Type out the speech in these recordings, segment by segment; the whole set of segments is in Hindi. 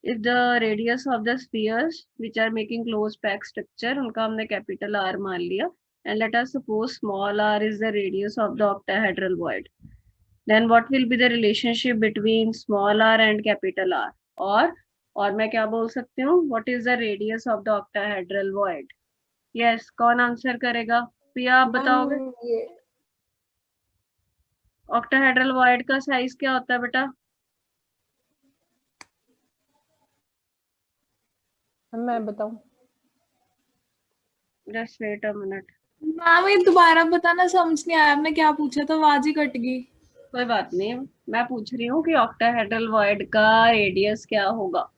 If the radius of the spheres which are making close pack structure, उनका हमने कैपिटल आर मान लिया, and let us suppose small R is the radius of the octahedral void, then what will be the relationship between small r and capital R? और मैं क्या बोल सकती हूँ, what is the radius of the octahedral void? Yes, कौन आंसर करेगा? प्रिया आप बताओगे? ये octahedral void का साइज क्या होता है बेटा? मैं बताऊं? Just wait a minute. Ma'am ये दोबारा बताना, समझ नहीं आया, आपने क्या पूछा था, आवाज ही कट गई। कोई बात नहीं, मैं पूछ रही हूँ कि octahedral void का रेडियस क्या होगा?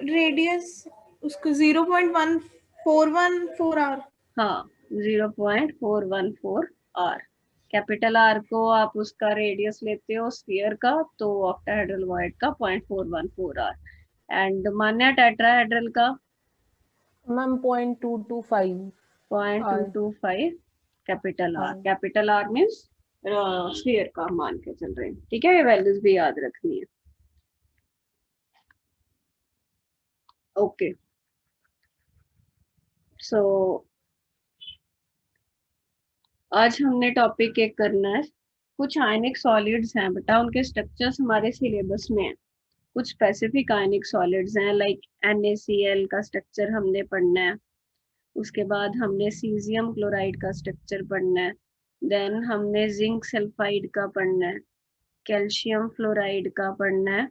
रेडियस उसको 0.1414 आर। हाँ, 0.414 आर। कैपिटल आर को आप उसका रेडियस लेते हो स्फीयर का, तो ऑक्टाहेड्रल वॉइड का 0.414 आर। एंड मान्य टेट्राहेड्रल का मैम 0.225 0.225 कैपिटल आर। हाँ। कैपिटल आर मीन्स स्फीयर का मान के चल रहे हैं, ठीक है, ये वैल्यूज भी याद रखनी है। ओके, सो आज हमने टॉपिक एक करना है, कुछ आयनिक सॉलिड्स हैं बेटा, उनके स्ट्रक्चर्स हमारे सिलेबस में है। कुछ स्पेसिफिक आयनिक सॉलिड्स हैं, लाइक NaCl का स्ट्रक्चर हमने पढ़ना है, उसके बाद हमने सीजियम क्लोराइड का स्ट्रक्चर पढ़ना है, देन हमने जिंक सल्फाइड का पढ़ना है, कैल्शियम फ्लोराइड का पढ़ना है,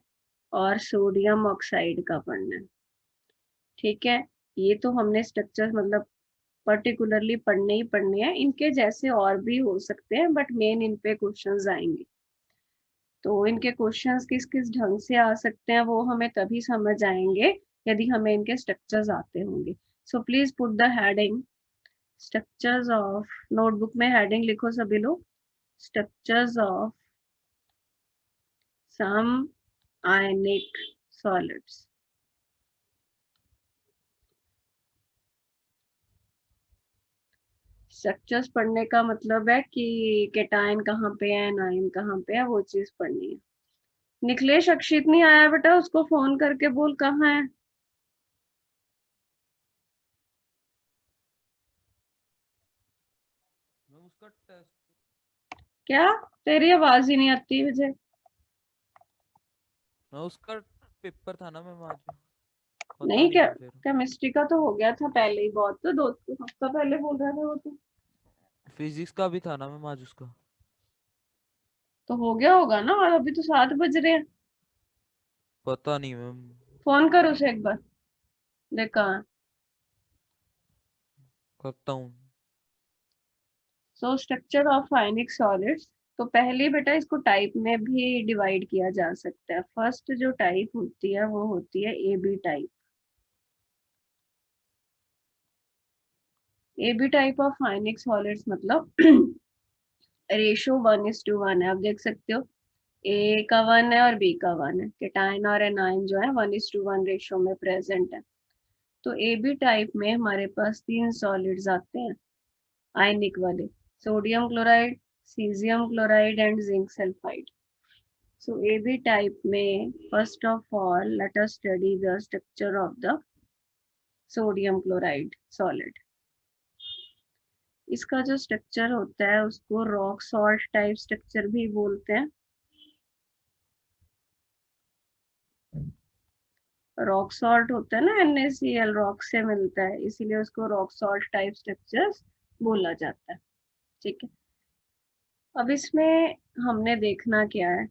और सोडियम ऑक्साइड का पढ़ना है। ठीक है, ये तो हमने स्ट्रक्चर मतलब पर्टिकुलरली पढ़ने ही पढ़ने हैं, इनके जैसे और भी हो सकते हैं, बट मेन इन पे क्वेश्चंस आएंगे। तो इनके क्वेश्चंस किस किस ढंग से आ सकते हैं वो हमें तभी समझ आएंगे यदि हमें इनके स्ट्रक्चर्स आते होंगे। So please put the heading structures of, notebook में हेडिंग लिखो सभी लोग, structures of some ionic solids. Structures पढ़ने का मतलब है कि केटायन कहाँ पे है, एनायन कहाँ पे है, वो चीज पढ़नी है। निखिलेश अक्षित नहीं आया बेटा, उसको फोन करके बोल कहाँ है। उसका टेस्ट क्या? तेरी आवाज ही नहीं आती मुझे। उसका पेपर था ना मैम आज, नहीं, क्या फिर केमिस्ट्री का तो हो गया था पहले ही, बहुत तो 2 हफ्ता पहले बोल रहा था वो फिजिक्स का भी था ना मैम आज उसका। तो हो गया होगा ना, और अभी तो 7 बज रहे हैं। पता नहीं मैम, फोन कर उसे एक बार, देख कहाँ। करता हूँ। So structure of ionic solids, तो पहले बेटा इसको टाइप में भी डिवाइड किया जा सकता है। फर्स्ट जो टाइप होती है वो होती है AB type. AB type of ionic solids मतलब रेशो 1:1 है। आप देख सकते हो A का 1 है और B का 1 है, केटायन और एनायन जो है 1:1 रेशो में प्रेजेंट है। तो AB टाइप में हमारे पास 3 सॉलिड्स आते हैं आयनिक वाले, sodium chloride, caesium chloride and zinc sulphide. So AB type में first of all let us study the structure of the sodium chloride solid. इसका जो स्ट्रक्चर होता है उसको रॉक सॉल्ट टाइप स्ट्रक्चर भी बोलते हैं। रॉक सॉल्ट होता है ना, NaCl रॉक से मिलता है, इसीलिए उसको रॉक सॉल्ट टाइप स्ट्रक्चर्स बोला जाता है। ठीक है, अब इसमें हमने देखना क्या है,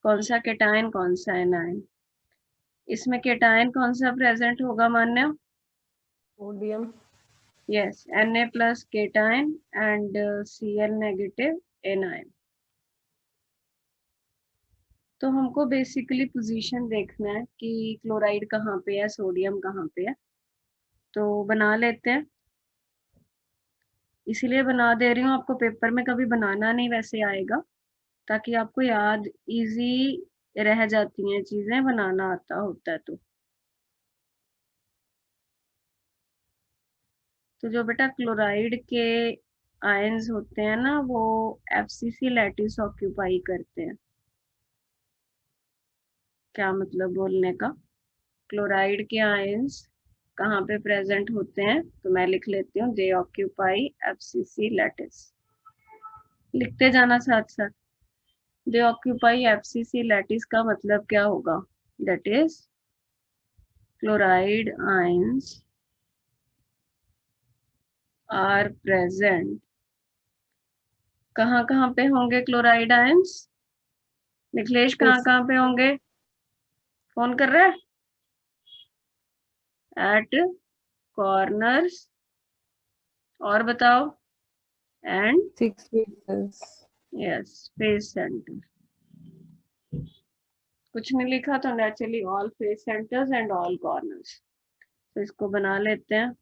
कौन सा केटायन कौन सा एनायन। इसमें केटायन कौन सा प्रेजेंट होगा मान्य? Sodium. Yes, Na plus cation and Cl negative anion। तो हमको बेसिकली पोजीशन देखना है कि क्लोराइड कहाँ पे है, सोडियम कहाँ पे है। तो बना लेते हैं, इसीलिए बना दे रही हूँ आपको, पेपर में कभी बनाना नहीं वैसे आएगा, ताकि आपको याद इजी रह जाती हैं चीजें, बनाना आता होता है। तो जो बेटा क्लोराइड के आयंस होते हैं ना, वो FCC लैटिस ऑक्यूपाई करते हैं। क्या मतलब बोलने का? क्लोराइड के आयंस कहाँ पे प्रेजेंट होते हैं? तो मैं लिख लेती हूँ, दे ऑक्यूपाई FCC लैटिस। लिखते जाना साथ साथ। दे ऑक्यूपाई FCC लैटिस का मतलब क्या होगा? That is chloride ions are present. कहाँ पे होंगे क्लोराइड आयंस? निखिलेश कहाँ पे होंगे? फोन कर रहा है? एट कॉर्नर्स, और बताओ, and 6 pieces. Yes face centre. कुछ नहीं लिखा तो naturally all face centres and all corners. तो इसको बना लेते हैं।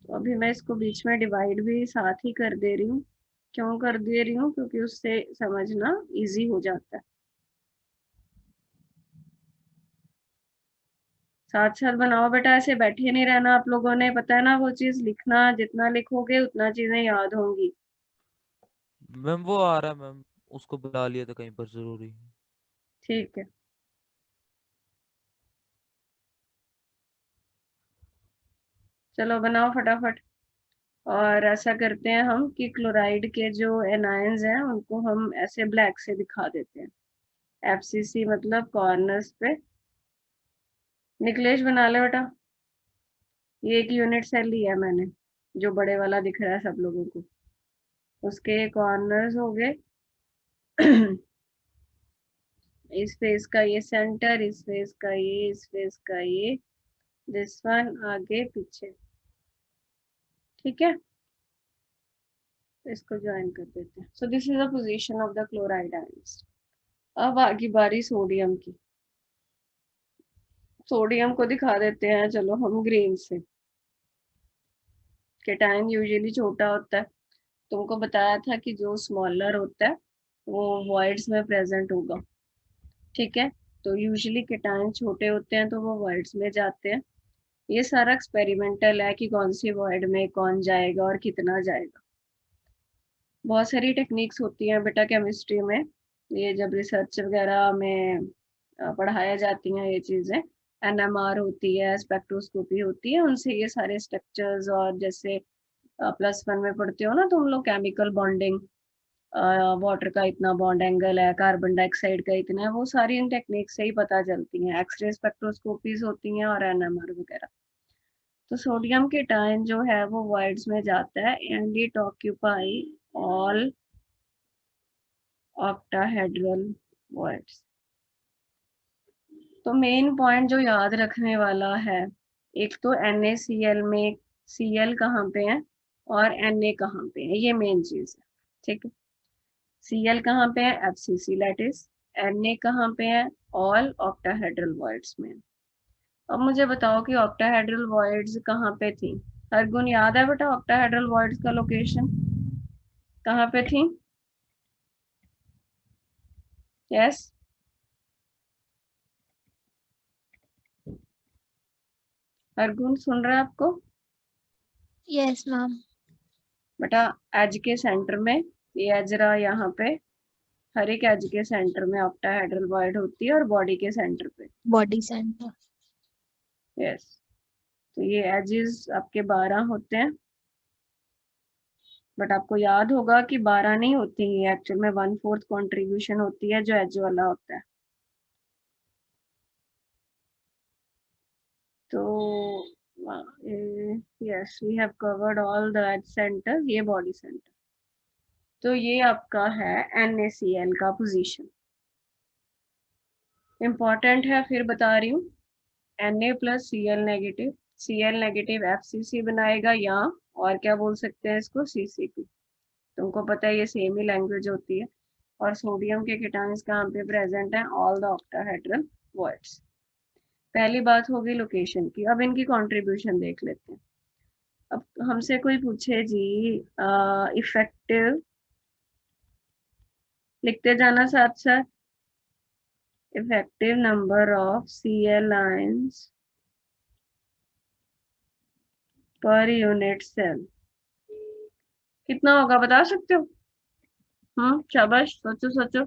तो अभी मैं इसको बीच में डिवाइड भी साथ ही कर दे रही हूँ। क्यों कर दे रही हूँ? क्योंकि उससे समझना इजी हो जाता है। साथ साथ बनाओ बेटा, ऐसे बैठे नहीं रहना आप लोगों ने, पता है ना वो चीज लिखना, जितना लिखोगे उतना चीजें याद होंगी। मैम वो आ रहा है मैम, उसको बुला लिया था कहीं पर जरूरी। ठीक है, चलो बनाओ फटाफट। और ऐसा करते हैं हम कि क्लोराइड के जो एनायंस हैं उनको हम ऐसे ब्लैक से दिखा देते हैं। FCC मतलब कॉर्नर्स पे। निकलेश बना ले बेटा। ये एक यूनिट सेल लिया मैंने, जो बड़े वाला दिख रहा है सब लोगों को। उसके कॉर्नर्स हो गए इस फेस का ये सेंटर, इस फेस का ये, इस फेस का ये, दिस वन आगे पीछे। ठीक है, तो इसको ज्वाइन कर देते हैं। So this is the position of the chloride ions. अब आगे बारी सोडियम की। सोडियम को दिखा देते हैं चलो हम ग्रीन से। केटायन यूजुअली छोटा होता है। तुमको बताया था कि जो स्मॉलर होता है वो वॉइड्स में प्रेजेंट होगा। ठीक है, तो यूजुअली केटायन छोटे होते हैं तो वो वॉइड्स में जाते हैं। ये सारा एक्सपेरिमेंटल है कि कौन सी वॉइड में कौन जाएगा और कितना जाएगा। बहुत सारी टेक्निक्स होती हैं बेटा केमिस्ट्री में, ये जब रिसर्च वगैरह में पढ़ाया जाती हैं ये चीज़ें। NMR होती है, स्पेक्ट्रोस्कोपी होती है, उनसे ये सारे स्ट्रक्चर्स, और जैसे +1 में पढ़ते हो ना तुम लोग, केमिकल बॉन्डिंग, वाटर का इतना बॉन्ड एंगल है, कार्बन डाइऑक्साइड का इतना है, वो सारी इन टेक्निक से ही पता चलती हैं। एक्सरे स्पेक्ट्रोस्कोपीज होती हैं और NMR वगैरह। तो सोडियम के टाइन जो है वो वॉइड्स में जाता है and it occupy all octahedral voids. तो मेन पॉइंट जो याद रखने वाला है, एक तो NaCl में Cl कहाँ पे है और Na कहाँ पे है, ये मेन चीज है। ठीक है, Cl कहाँ पे है? FCC lattice. Na कहाँ पे है? ऑल ऑक्टाहेड्रल वॉइड्स में। अब मुझे बताओ कि ऑक्टाहेड्रल वॉइड्स कहाँ पे थी? हर गुण याद है बेटा ऑक्टाहेड्रल वॉइड्स का लोकेशन कहाँ पे थी? यस, हर गुण सुन रहा है आपको? Yes ma'am. बेटा एज के सेंटर में, ये एज रहा यहाँ पे, हर एक एज के सेंटर में ऑक्टाहेड्रल वॉइड होती है और बॉडी के सेंटर पे। Body centre. यस, तो ये एजेस आपके 12 होते हैं, बट आपको याद होगा कि 12 नहीं होती है एक्चुअल में, 1/4 कॉन्ट्रीब्यूशन होती है जो एज वाला होता है। तो yes, we have covered all the edge centre, ये बॉडी सेंटर। तो ये आपका है NaCl का पोजीशन। इम्पॉर्टेंट है, फिर बता रही हूँ। Na + Cl negative, Cl negative FCC बनाएगा, या और क्या बोल सकते हैं इसको, CCP। तुमको पता है ये सेम ही लैंग्वेज होती है। और सोडियम के केटायंस कहाँ पे प्रेजेंट है? All the octahedral voids. पहली बात होगी लोकेशन की। अब इनकी कंट्रीब्यूशन देख लेते हैं। अब हमसे कोई पूछे जी इफेक्टिव, लिखते जाना साथ साथ, effective number of Cl ions per unit cell कितना होगा, बता सकते हो? शाबाश, सोचो सोचो।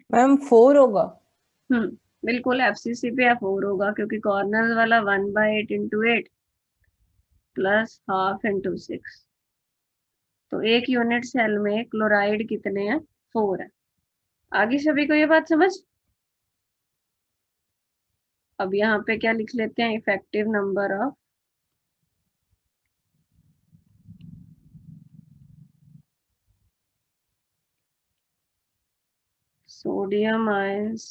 मैम 4 होगा। बिल्कुल FCC पे 4 होगा क्योंकि कॉर्नर वाला 1/8 इंटू 8 प्लस हाफ इंटू 6, तो एक यूनिट सेल में क्लोराइड कितने हैं? 4 है। आगे सभी को ये बात समझ? अब यहाँ पे क्या लिख लेते हैं? Effective number of sodium ions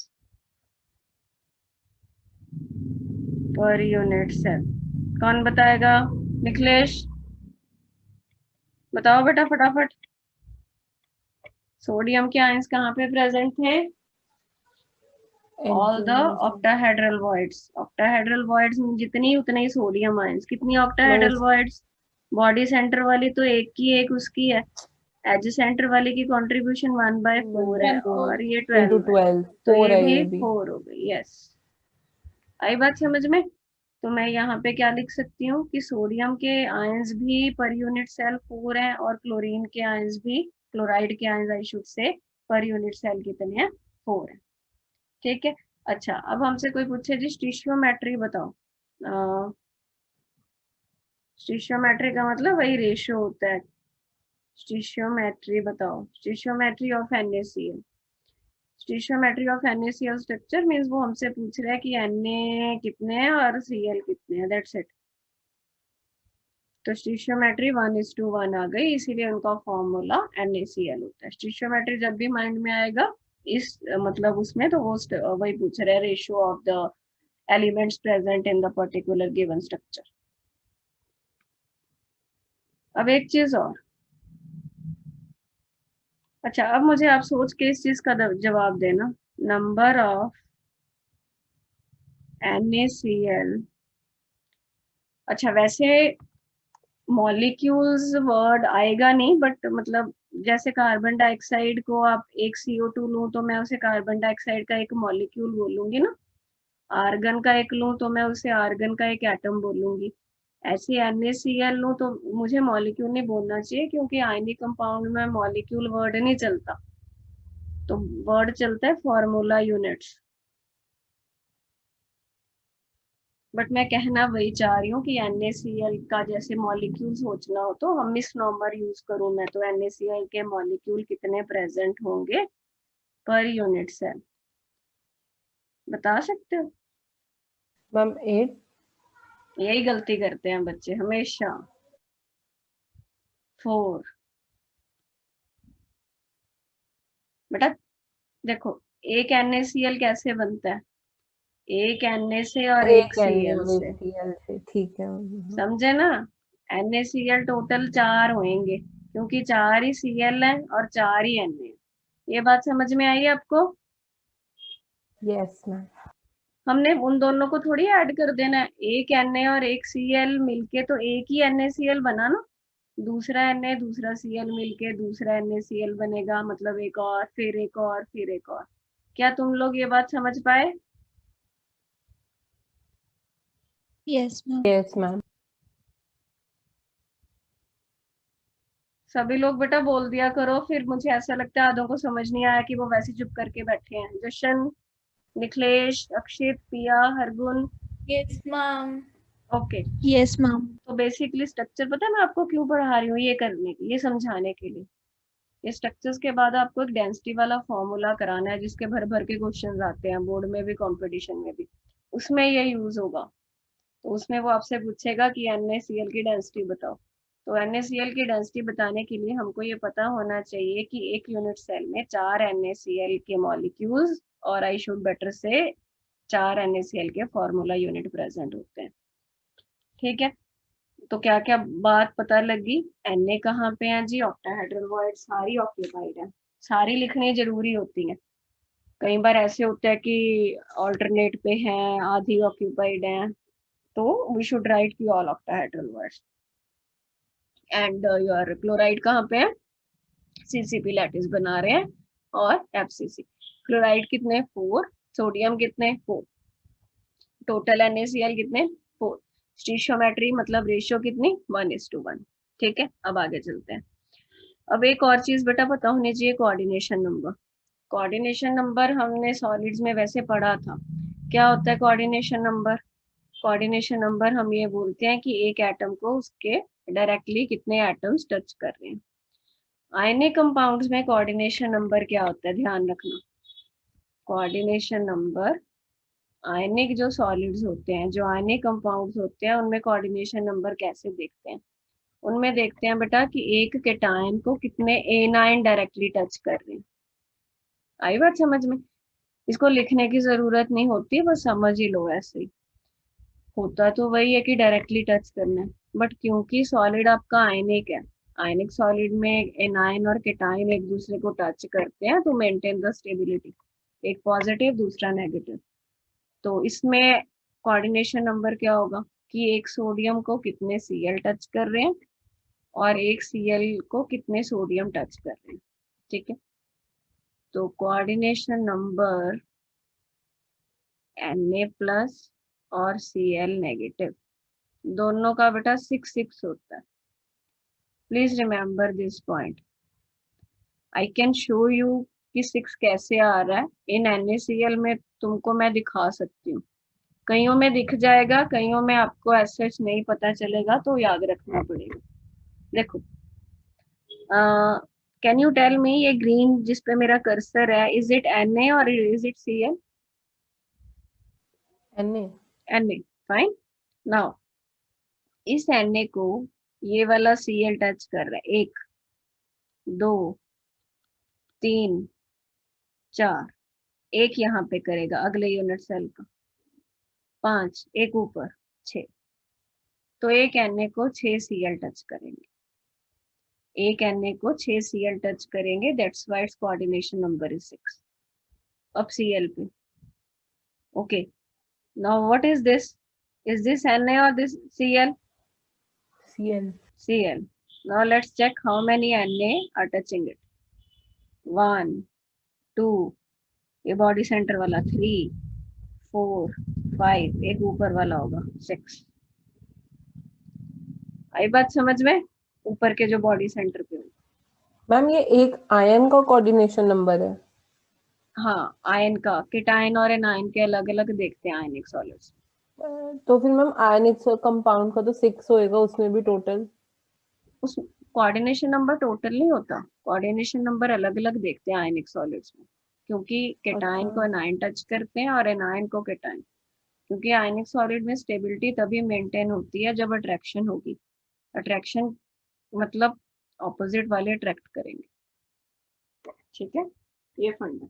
per unit cell. कौन बताएगा? निखिलेश बताओ बेटा फटाफट। सोडियम के आयंस कहाँ पे प्रेजेंट थे? All the octahedral voids. Octahedral voids में जितनी उतने ही सोडियम आयंस। कितनी ऑक्टाहेड्रल वॉइड्स? बॉडी सेंटर वाली तो एक की एक उसकी है, एज सेंटर वाली की कंट्रीब्यूशन 1/4 है और ये 12 है, तो ये भी 4 हो गई। यस, आई बात समझ में? तो मैं यहाँ पे क्या लिख सकती हूँ कि सोडियम के आयंस भी पर यूनिट सेल 4 हैं और क्लोरीन के आयंस भी, क्लोराइड के आयंस आई शुड से, पर यूनिट सेल कितने हैं? 4 है। ठीक है। अच्छा, अब हमसे कोई पूछे जी स्टिशियोमेट्री बताओ। स्टिशियोमेट्री का मतलब वही रेशियो होता है। स्टिशियोमेट्री बताओ। Stoichiometry of NaCl। Stoichiometry of NaCl structure means वो हमसे पूछ रहा है कि Na कितने हैं और Cl कितने हैं, दैट्स इट। तो स्टिशियोमेट्री 1:1 आ गई, इसीलिए उनका फॉर्मूला NaCl होता है। स्टिशियोमेट्री जब भी माइंड में आएगा इस मतलब उसमें, तो वो वही पूछ रहा है, ratio of the elements present in the particular given structure. अब एक चीज और। अच्छा, अब मुझे आप सोच के इस चीज का जवाब देना। Number of NaCl। अच्छा, वैसे मॉलिक्यूल्स वर्ड आएगा नहीं, बट मतलब जैसे कार्बन डाइऑक्साइड को आप एक CO2 लूं तो मैं उसे कार्बन डाइऑक्साइड का एक मॉलिक्यूल बोलूंगी ना। आर्गन का एक लूं तो मैं उसे आर्गन का एक एटम बोलूंगी। ऐसे NaCl लूं तो मुझे मॉलिक्यूल नहीं बोलना चाहिए, क्योंकि आयनिक कंपाउंड में मॉलिक्यूल वर्ड नहीं चलता, तो वर्ड चलता है फॉर्मूला यूनिट्स। बट मैं कहना वही चाह रही हूँ कि NaCl का जैसे मॉलिक्यूल सोचना हो तो हम मिस नंबर यूज करूँ मैं, तो NaCl के मॉलिक्यूल कितने प्रेजेंट होंगे पर यूनिट सेल, बता सकते हो? मैम 8। यही गलती करते हैं बच्चे हमेशा। 4। बेटा देखो, एक NaCl कैसे बनता है? एक Na से और एक Cl से, ठीक है। समझे ना? NaCl टोटल 4 होंगे, क्योंकि 4 ही Cl है और 4 ही Na है। ये बात समझ में आई आपको? Yes ma'am. हमने उन दोनों को थोड़ी ऐड कर देना है, एक Na और एक Cl मिलके तो एक ही NaCl बना ना। दूसरा Na दूसरा Cl मिलके दूसरा NaCl बनेगा, मतलब एक और फिर एक और फिर एक और। क्या तुम लोग ये बात समझ पाए? Yes, ma'am. Yes ma'am. सभी लोग बेटा बोल दिया करो, फिर मुझे ऐसा लगता है आधों को समझ नहीं आया कि वो वैसे चुप करके बैठे हैं। जशन, निखिलेश, अक्षित, पिया, Hargun. Yes, ma'am. Okay. Yes, ma'am. तो बेसिकली स्ट्रक्चर पता है मैं आपको क्यों पढ़ा रही हूँ? ये करने के, ये समझाने के लिए। ये स्ट्रक्चर्स के बाद आपको एक डेंसिटी वाला फॉर्मूला कराना है, जिसके भर भर के क्वेश्चंस आते हैं बोर्ड में भी, कंपटीशन में भी, उसमें ये यूज होगा। तो उसमें वो आपसे पूछेगा कि NaCl की डेंसिटी बताओ। तो NaCl की डेंसिटी बताने के लिए हमको ये पता होना चाहिए कि एक यूनिट सेल में 4 NaCl के मॉलिक्यूल्स और आई शुड बेटर से 4 NaCl के फॉर्मूला यूनिट प्रेजेंट होते हैं। ठीक है, तो क्या क्या बात पता लगी? Na कहाँ पे है जी? ऑक्टाहेड्रल वॉइड सारी ऑक्यूपाइड है। सारी लिखनी जरूरी होती है, कई बार ऐसे होता है कि ऑल्टरनेट पे हैं, आधी ऑक्यूपाइड हैं, तो वी शुड राइट की all octahedral voids. And your chloride कहाँ पे है? CCP लैटिस बना रहे हैं और FCC। क्लोराइड कितने? 4। सोडियम कितने? 4। टोटल NaCl कितने? 4। स्टिशियोमेट्री मतलब रेशियो कितनी? 1:1। ठीक है, अब आगे चलते हैं। अब एक और चीज बेटा पता होनी चाहिए, कोऑर्डिनेशन नंबर। कोऑर्डिनेशन नंबर हमने सॉलिड्स में वैसे पढ़ा था। क्या होता है कोऑर्डिनेशन नंबर? कोऑर्डिनेशन नंबर हम ये बोलते हैं कि एक एटम को उसके डायरेक्टली कितने एटम्स टच कर रहे हैं। आयनिक कंपाउंड्स में कोऑर्डिनेशन नंबर क्या होता है, ध्यान रखना। कोऑर्डिनेशन नंबर आयनिक जो सॉलिड्स होते हैं, जो आयनिक कंपाउंड्स होते हैं, उनमें कोऑर्डिनेशन नंबर कैसे देखते हैं? उनमें देखते हैं बेटा कि एक केटायन को कितने एनायन डायरेक्टली टच कर रहे हैं। आई बात समझ में? इसको लिखने की जरूरत नहीं होती, बस समझ ही लो ऐसे ही। होता तो वही है कि डायरेक्टली टच करना है, बट क्योंकि सॉलिड आपका आयनिक है, आयनिक सॉलिड में एनायन और केटायन एक दूसरे को टच करते हैं तो मेंटेन द स्टेबिलिटी, एक पॉजिटिव दूसरा नेगेटिव। तो इसमें कोऑर्डिनेशन नंबर क्या होगा कि एक सोडियम को कितने Cl टच कर रहे हैं और एक Cl को कितने सोडियम टच कर रहे हैं। ठीक है, तो कोऑर्डिनेशन नंबर Na+ और Cl नेगेटिव दोनों का बेटा 6 होता है। Please remember this point. I can show you कि 6 कैसे आ रहा है इन NaCl में, तुमको मैं दिखा सकती हूँ। कईयों में दिख जाएगा, कईयों में आपको ऐसे नहीं पता चलेगा, तो याद रखना पड़ेगा। देखो, कैन यू टेल मी ये ग्रीन जिस पे मेरा कर्सर है, इज इट Na और is it Cl? Na, fine. Now इस Na को ये वाला Cl टच कर रहा है, 1 2 3 4, एक यहाँ पे करेगा अगले यूनिट सेल का, 5, एक ऊपर 6, तो एक Na को 6 Cl टच करेंगे, एक Na को 6 Cl टच करेंगे, that's why it's coordination number is 6। अब Cl पे, okay, now what is this? Is this Na और this Cl? Cl. Now let's check how many Na are touching it. 1 2, ये बॉडी सेंटर वाला 3 4 5, एक ऊपर वाला होगा 6। आई बात समझ में? ऊपर के जो बॉडी सेंटर पे होगा। मैम ये एक आयन का कोऑर्डिनेशन नंबर है? हाँ, आयन का, केटायन और एनायन के अलग अलग देखते हैं आयनिक सॉलिड्स। तो फिर मैम आयनिक कंपाउंड का तो 6 होएगा उसमें भी टोटल। उस कोऑर्डिनेशन नंबर टोटल नहीं होता, कोऑर्डिनेशन नंबर अलग अलग देखते हैं आयनिक सॉलिड्स में, क्योंकि केटायन को एनायन टच करते हैं और एनायन को केटायन, क्योंकि आयनिक सॉलिड में स्टेबिलिटी तभी मेंटेन होती है जब अट्रैक्शन होगी। अट्रैक्शन मतलब ऑपोजिट वाले अट्रैक्ट करेंगे। ठीक है, ये फंड है।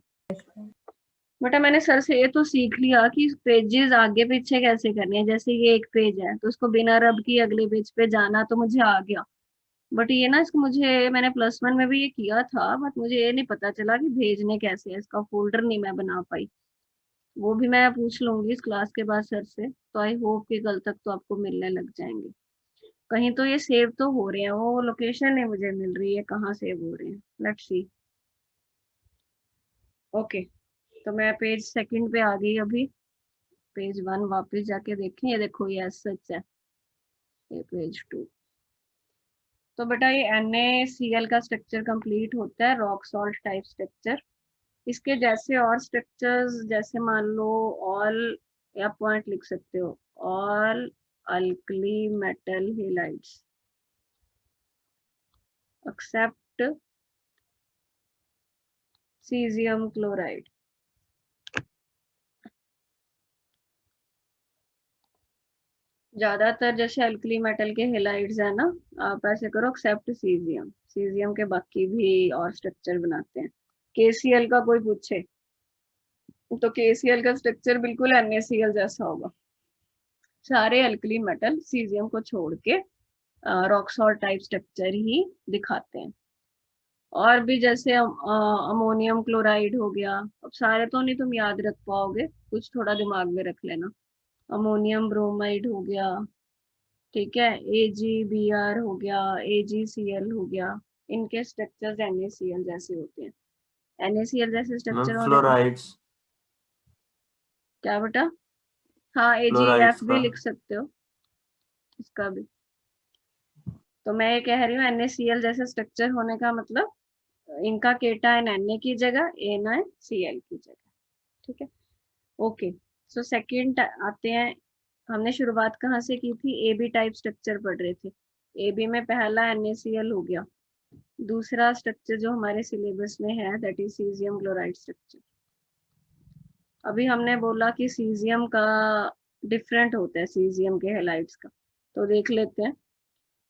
बेटा मैंने सर से ये तो सीख लिया कि पेजेस आगे पीछे कैसे करने हैं। जैसे ये एक पेज है तो उसको बिना रब की अगले पेज पे जाना तो मुझे आ गया, बट ये ना इसको मैंने +1 में भी ये किया था, बट मुझे ये नहीं पता चला कि भेजने कैसे है, इसका फोल्डर नहीं मैं बना पाई। वो भी मैं पूछ लूंगी इस क्लास के बाद सर से, तो आई होप कि कल तक तो आपको मिलने लग जाएंगे। कहीं तो ये सेव तो हो रहे हैं, वो लोकेशन नहीं मुझे मिल रही है कहाँ सेव हो रहे हैं। Let's see. ओके, तो मैं पेज 2 पे आ गई अभी। पेज 1 वापस जाके देखें, ये देखो ये सच है, ये पेज 2। तो बेटा ये NaCl का स्ट्रक्चर कंप्लीट होता है, रॉक सॉल्ट टाइप स्ट्रक्चर। इसके जैसे और स्ट्रक्चर्स, जैसे मान लो ऑल, या पॉइंट लिख सकते हो, all alkali metal halides except caesium chloride. ज्यादातर जैसे अल्कली मेटल के हेलाइड्स है ना, आप ऐसे करो एक्सेप्ट सीजियम, सीजियम के बाकी भी और स्ट्रक्चर बनाते हैं। KCl का कोई पूछे तो KCl का स्ट्रक्चर बिल्कुल NaCl जैसा होगा, सारे अल्कली मेटल सीजियम को छोड़ के रॉक सॉल्ट टाइप स्ट्रक्चर ही दिखाते हैं। और भी जैसे अमोनियम क्लोराइड हो गया, अब सारे तो नहीं तुम याद रख पाओगे, कुछ थोड़ा दिमाग में रख लेना। अमोनियम ब्रोमाइड हो गया, ठीक है, AgBr हो गया, AgCl हो गया, इनके स्ट्रक्चर्स NaCl जैसे होते हैं। NaCl जैसे स्ट्रक्चर होने फ्लोराइड्स, क्या बेटा? हाँ, फ्लोराइड्स AgF भी का लिख सकते हो, इसका भी। तो मैं ये कह रही हूँ NaCl जैसे स्ट्रक्चर होने का मतलब इनका केटायन Na की जगह NaCl की जगह, ठीक है। ओके, सो सेकंड आते हैं। हमने शुरुआत कहाँ से की थी? AB टाइप स्ट्रक्चर पढ़ रहे थे। AB में पहला NaCl हो गया। दूसरा स्ट्रक्चर जो हमारे सिलेबस में है that is caesium chloride structure. अभी हमने बोला कि सीजियम का डिफरेंट होता है सीजियम के हैलाइड्स का, तो देख लेते हैं।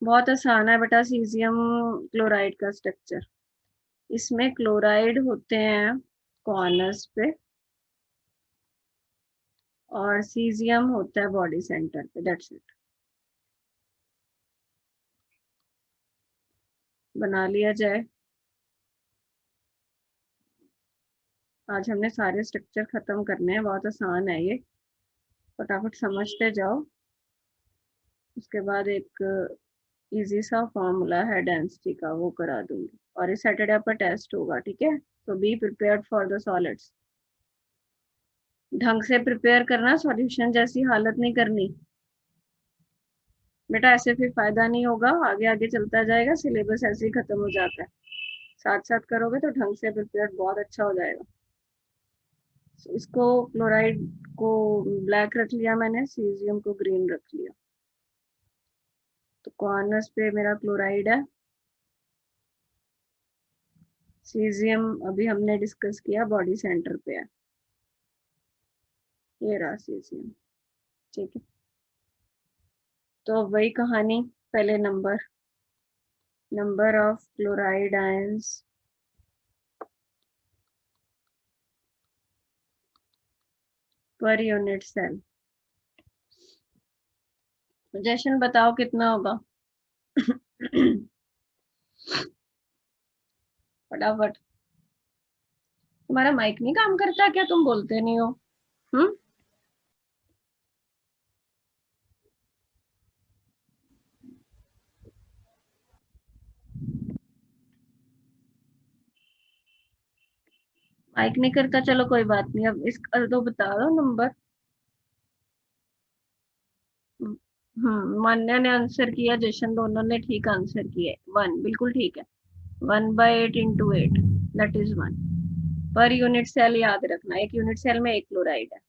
बहुत आसान है बेटा सीजियम क्लोराइड का स्ट्रक्चर। इसमें क्लोराइड होते हैं कॉर्नर्स पे और सीजियम होता है बॉडी सेंटर पे, दैट्स इट। बना लिया जाए। आज हमने सारे स्ट्रक्चर खत्म करने हैं, बहुत आसान है ये, फटाफट समझते जाओ। उसके बाद एक इजी सा फॉर्मूला है डेंसिटी का, वो करा दूंगी। और इस सैटरडे पर टेस्ट होगा, ठीक है। तो be prepared for the solids. ढंग से प्रिपेयर करना, सॉल्यूशन जैसी हालत नहीं करनी बेटा, ऐसे फिर फायदा नहीं होगा। आगे आगे चलता जाएगा, सिलेबस ऐसे ही खत्म हो जाता है। साथ साथ करोगे तो ढंग से प्रिपेयर बहुत अच्छा हो जाएगा। इसको क्लोराइड को ब्लैक रख लिया मैंने, सीजियम को ग्रीन रख लिया। तो कॉर्नर्स पे मेरा क्लोराइड है, सीजियम अभी हमने डिस्कस किया बॉडी सेंटर पे है, ये रहा सीजियम, ठीक है। तो वही कहानी, पहले number of chloride ions per unit cell. Jashan बताओ कितना होगा? फटाफट। तुम्हारा माइक नहीं काम करता क्या? तुम बोलते नहीं हो। माइक नहीं करता, चलो कोई बात नहीं। अब इसका तो बता दो नंबर। मान्या ने आंसर किया, जशन दोनों ने ठीक आंसर किया। 1 बिल्कुल ठीक है। 1/8 × 8 दैट इज 1 पर यूनिट सेल। याद रखना, एक यूनिट सेल में एक क्लोराइड है।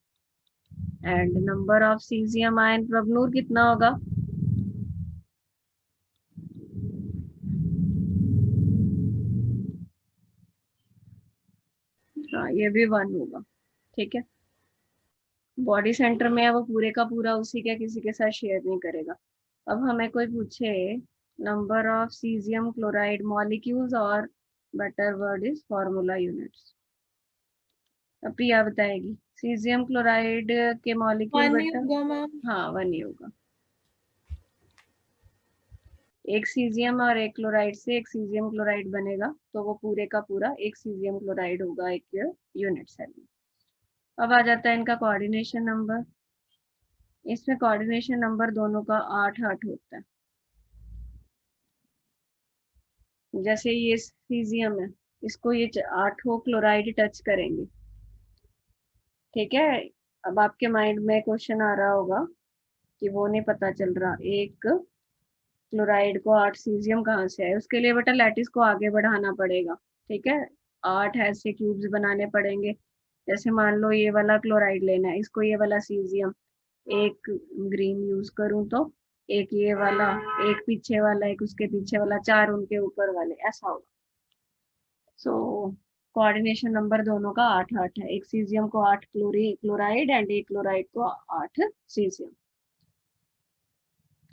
And number of caesium ion Prabhnoor कितना होगा? हाँ, ये भी 1 होगा, ठीक है। बॉडी सेंटर में है, वो पूरे का पूरा उसी के किसी के साथ शेयर नहीं करेगा। अब हमें कोई पूछे number of caesium chloride molecules, और better word is formula units. अब प्रिया बताएगी सीजियम क्लोराइड के मॉलिक्यूल 1 ही बेटा। होगा मैम। हाँ 1 ही होगा। एक सीजियम और एक क्लोराइड से एक सीजियम क्लोराइड बनेगा, तो वो पूरे का पूरा एक सीजियम क्लोराइड होगा एक यूनिट सेल में। अब आ जाता है इनका कोऑर्डिनेशन नंबर। इसमें कोऑर्डिनेशन नंबर दोनों का 8 होता है। जैसे ये सीजियम है, इसको ये 8 क्लोराइड टच करेंगे, ठीक है। अब आपके माइंड में क्वेश्चन आ रहा होगा कि वो नहीं पता चल रहा, एक क्लोराइड को 8 सीजियम कहाँ से आए। उसके लिए बेटा लैटिस को आगे बढ़ाना पड़ेगा, ठीक है। 8 ऐसे क्यूब्स बनाने पड़ेंगे। जैसे मान लो ये वाला क्लोराइड लेना है, इसको ये वाला सीजियम, एक ग्रीन यूज करूं तो एक ये वाला, एक पीछे वाला, एक उसके पीछे वाला, 4 उनके ऊपर वाले, ऐसा होगा। सो कोऑर्डिनेशन नंबर दोनों का 8 है। एक सीजियम को 8 क्लोराइड एंड एक क्लोराइड को 8 सीजियम।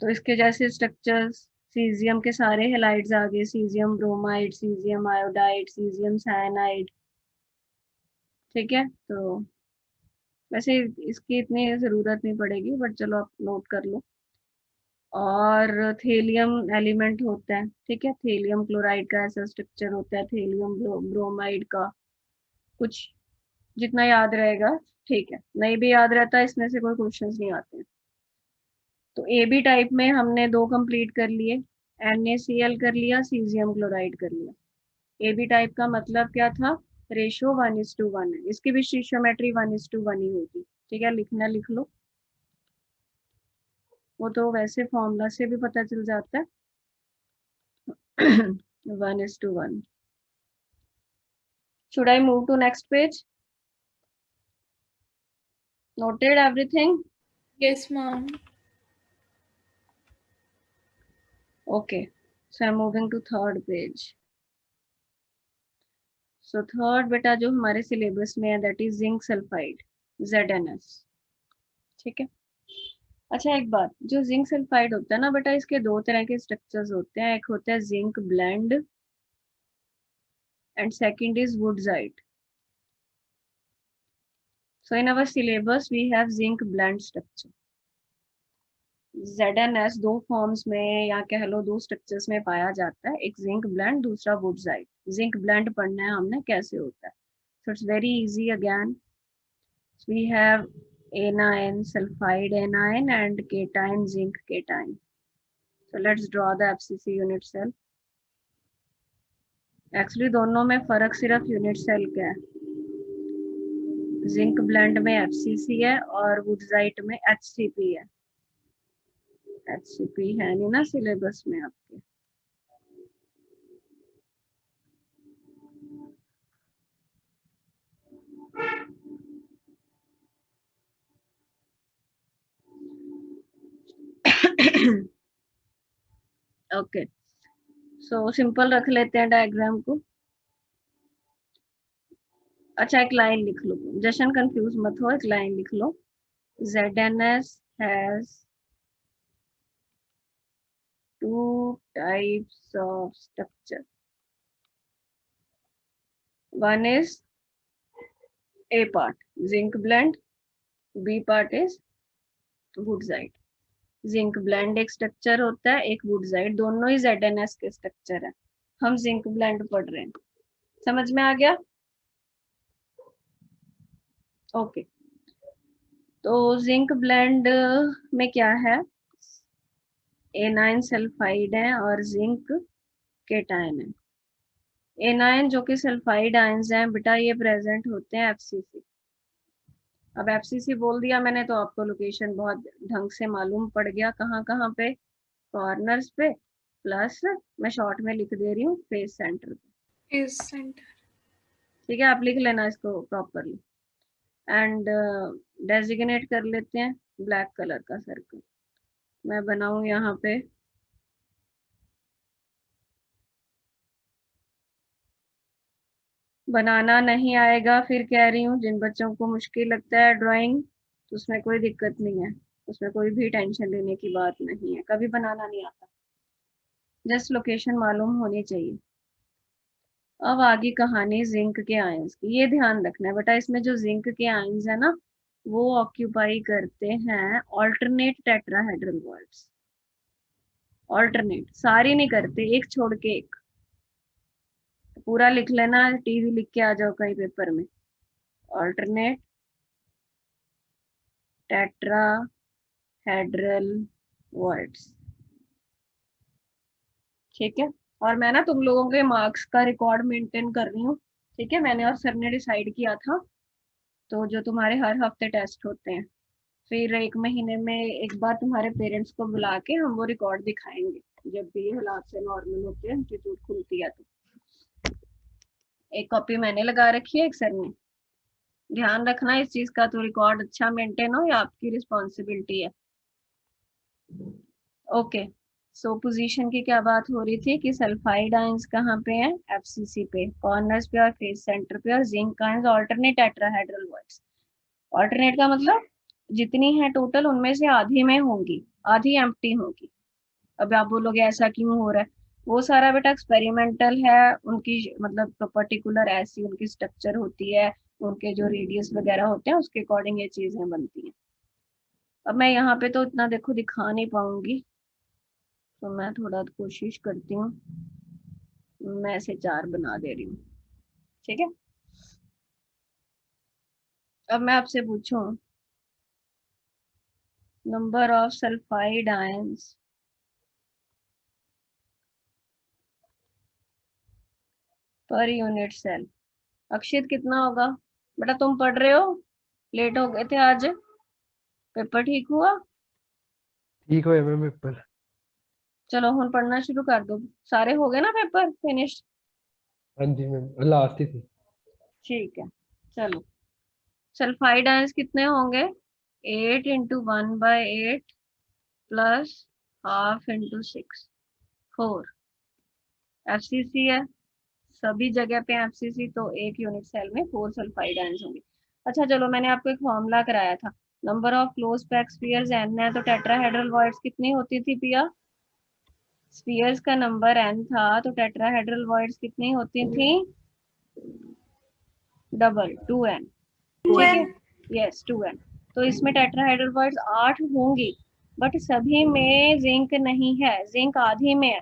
तो इसके जैसे स्ट्रक्चर्स, सीजियम के सारे हेलाइड्स आ गए, caesium bromide, caesium iodide, caesium cyanide, ठीक है। तो वैसे इसकी इतनी जरूरत नहीं पड़ेगी, बट चलो आप नोट कर लो। और थेलियम एलिमेंट होता है, ठीक है। थेलियम क्लोराइड का ऐसा स्ट्रक्चर होता है, थेलियम ब्रोमाइड का। कुछ जितना याद रहेगा, ठीक है। नहीं भी याद रहता, इसमें से कोई क्वेश्चंस नहीं आते। तो ए बी टाइप में हमने 2 कंप्लीट कर लिए, NaCl कर लिया, सीजियम क्लोराइड कर लिया। ए बी टाइप का मतलब क्या था? रेशो 1:1 है। इसकी भी स्टिशियोमेट्री 1:1 ही होगी, ठीक है। लिखना लिख लो, वो तो वैसे फॉर्मूला से भी पता चल जाता है। 1:1। Should I move to next page? Noted everything? Yes, ma'am. Okay, so I'm moving to third page. So third बेटा जो हमारे सिलेबस में है that is zinc sulphide ZNS, ठीक है। अच्छा एक बात, जो जिंक सल्फाइड होता है ना बेटा, इसके दो तरह के स्ट्रक्चर्स होते हैं, एक होता है zinc blende and second is wurtzite. So in our syllabus we have zinc blend structure. ZNS दो फॉर्म्स में या कह लो दो स्ट्रक्चर्स में पाया जाता है, एक जिंक ब्लेंड, दूसरा वुडजाइट। जिंक ब्लेंड पढ़ना है हमने कैसे होता है। So it's very easy again. So we have anion, sulfide anion and cation, zinc cation. So let's draw the FCC unit cell. Actually दोनों में फर्क सिर्फ यूनिट सेल का है। जिंक ब्लेंड में FCC है और वुडजाइट में HCP है। HCP है नहीं ना सिलेबस में आपके। ओके, सो सिंपल रख लेते हैं डायग्राम को। अच्छा एक लाइन लिख लो, जशन कंफ्यूज मत हो, एक लाइन लिख लो। ZNS has two types of structure. One is A part zinc blend, B part is wurtzite. Zinc blende एक स्ट्रक्चर होता है, एक वुडजाइट, दोनों ही ZNS के स्ट्रक्चर है। हम जिंक ब्लेंड पढ़ रहे हैं, समझ में आ गया? ओके, तो जिंक ब्लेंड में क्या है, एनायन सल्फाइड है और जिंक केटायन है। एनायन जो कि सल्फाइड आयंस हैं बेटा, ये प्रेजेंट होते हैं FCC। अब FCC बोल दिया मैंने तो आपको लोकेशन बहुत ढंग से मालूम पड़ गया, कहाँ कहाँ पे, कॉर्नर्स पे, प्लस मैं शॉर्ट में लिख दे रही हूँ फेस सेंटर पे। Is center. ठीक है, आप लिख लेना इसको प्रॉपरली एंड डेजिग्नेट कर लेते हैं ब्लैक कलर का सर्कल। मैं बनाऊं यहाँ पे बनाना नहीं आएगा, फिर कह रही हूँ जिन बच्चों को मुश्किल लगता है ड्राइंग, तो उसमें कोई दिक्कत नहीं है, उसमें कोई भी टेंशन लेने की बात नहीं है, कभी बनाना नहीं आता, जस्ट लोकेशन मालूम होनी चाहिए। अब आगे कहानी जिंक के आयंस की, ये ध्यान रखना है बेटा, इसमें जो जिंक के आयंस है ना, वो ऑक्यूपाई करते हैं ऑल्टरनेट टेट्राहेड्रल बॉन्ड्स। ऑल्टरनेट, सारी नहीं करते, एक छोड़ के एक। पूरा लिख लेना, टीवी लिख के आ जाओ कहीं पेपर में। ऑल्टरनेट टेट्राहेड्रल वर्ड्स, ठीक है। और मैं ना तुम लोगों के मार्क्स का रिकॉर्ड मेंटेन कर रही हूँ, ठीक है। मैंने और सर ने डिसाइड किया था, तो जो तुम्हारे हर हफ्ते टेस्ट होते हैं, फिर एक महीने में एक बार तुम्हारे पेरेंट्स को बुला के हम वो रिकॉर्ड दिखाएंगे, जब भी ये हालात से नॉर्मल होते हैं, इंस्टीट्यूट खुलती है। तो एक कॉपी मैंने लगा रखी है, एक सर ने। ध्यान रखना इस चीज का, तो रिकॉर्ड अच्छा मेंटेन हो, ये आपकी रिस्पॉन्सिबिलिटी है। ओके, सो पोजीशन की क्या बात हो रही थी कि सल्फाइड आयंस कहाँ पे हैं, FCC पे, कॉर्नर्स पे और फेस सेंटर पे, और zinc ions alternate tetrahedral bonds. Alternate का मतलब जितनी है टोटल, उनमें से आधी में होंगी, आधी एम्प्टी होगी। अब आप बोलोगे ऐसा क्यों हो रहा है, वो सारा बेटा एक्सपेरिमेंटल है, उनकी मतलब पर्टिकुलर ऐसी उनकी स्ट्रक्चर होती है, उनके जो रेडियस वगैरह होते हैं उसके अकॉर्डिंग ये चीजें बनती हैं। अब मैं यहाँ पे तो इतना देखो दिखा नहीं पाऊंगी, तो मैं थोड़ा कोशिश करती हूँ, मैं इसे 4 बना दे रही हूँ, ठीक है। अब मैं आपसे पूछूं, number of sulphide ions per unit cell, Akshit कितना होगा बेटा? तुम पढ़ रहे हो, लेट हो गए थे आज, पेपर ठीक हुआ? ठीक है मैम पेपर। चलो हम पढ़ना शुरू कर दो, सारे हो गए ना पेपर फिनिश? हाँ जी मैम, लास्ट ही थी। ठीक है, चलो सल्फाइड आयंस कितने होंगे? 8 into 1/8 plus half into 6, 4। FCC है, सभी जगह पे FCC, तो एक यूनिट सेल में 4 सल्फाइड आयंस होंगे। अच्छा चलो, मैंने आपको एक फॉर्मूला कराया था, number of close packed spheres n है, तो टेट्राहेड्रल वॉइड्स कितनी होती थी पिया? स्फीयर्स का नंबर n था, तो टेट्राहेड्रल वॉइड्स कितनी होती थी? Double, 2n। ठीक है, यस 2n। तो इसमें टेट्राहेड्रल वॉइड्स 8 होंगी, बट सभी में जिंक नहीं है, जिंक आधी में है,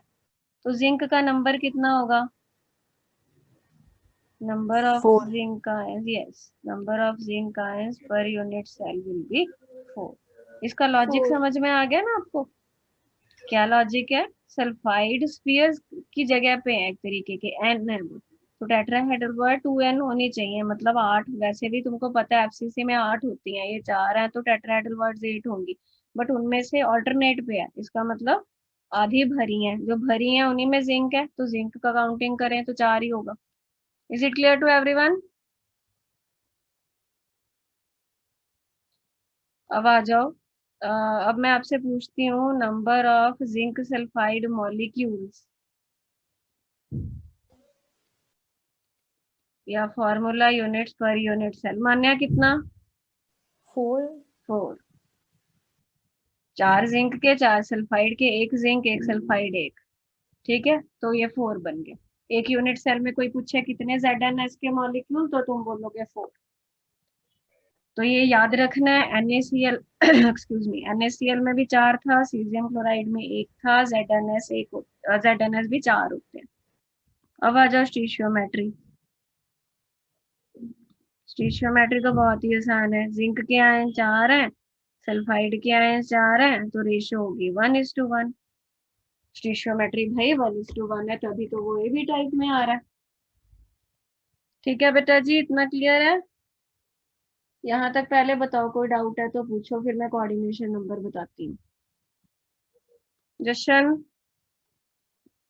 तो जिंक का नंबर कितना होगा? Number of 4। Zinc ions, yes, number of zinc ions per unit cell will be 4। इसका लॉजिक 4। समझ में आ गया ना आपको? क्या लॉजिक है? सल्फाइड स्फीयर्स की जगह पे है एक तरीके के, n है वो, तो टेट्राहेड्रल वॉइड 2n होनी चाहिए, मतलब 8। वैसे भी तुमको पता है FCC में 8 होती हैं, ये 4 है, तो टेट्राहेड्रल वॉइड्स 8 होंगी, बट उनमें से ऑल्टरनेट पे है, इसका मतलब आधी भरी हैं, जो भरी हैं उन्हीं में जिंक है, तो जिंक का काउंटिंग करें तो 4 ही होगा। Is it clear to everyone? अब आ जाओ, अब मैं आपसे पूछती हूँ number of zinc sulphide molecules, या formula units per unit cell. Manya कितना? 4। 4। 4 जिंक के, 4 सल्फाइड के, एक जिंक एक सल्फाइड एक, ठीक है, तो ये 4 बन गए। एक यूनिट सेल में कोई पूछे कितने ZnS के मॉलिक्यूल, तो तुम बोलोगे 4। तो ये याद रखना है, NaCl एक्सक्यूज मी, NaCl में भी 4 था, सीजियम क्लोराइड में 1 था, ZnS भी 4 होते हैं। अब आ जाओ स्टीशियोमेट्री। स्टीशियोमेट्री तो बहुत ही आसान है, जिंक के आयन 4 हैं, सल्फाइड के आयन 4 हैं, तो रेशियो होगी 1:1। स्टीशियोमेट्री भाई 1:1 है, तभी तो वो AB टाइप में आ रहा है। ठीक है बेटा जी, इतना क्लियर है? यहाँ तक पहले बताओ, कोई डाउट है तो पूछो, फिर मैं कोऑर्डिनेशन नंबर बताती हूँ। जशन,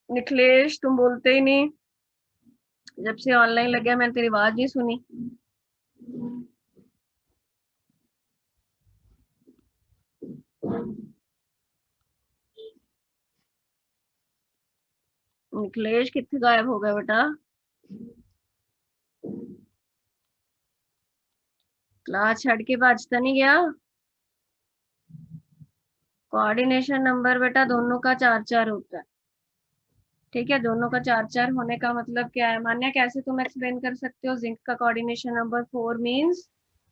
निखिलेश, तुम बोलते ही नहीं, जब से ऑनलाइन लग गया मैंने तेरी आवाज नहीं सुनी। निखिलेश कितने गायब हो गए बेटा? क्लास छड़ के भाजता नहीं गया? कोऑर्डिनेशन नंबर बेटा दोनों का 4-4 होता है, ठीक है, दोनों का 4-4 होने का मतलब क्या है? मान्या कैसे तुम एक्सप्लेन कर सकते हो जिंक का कोऑर्डिनेशन नंबर 4 मींस?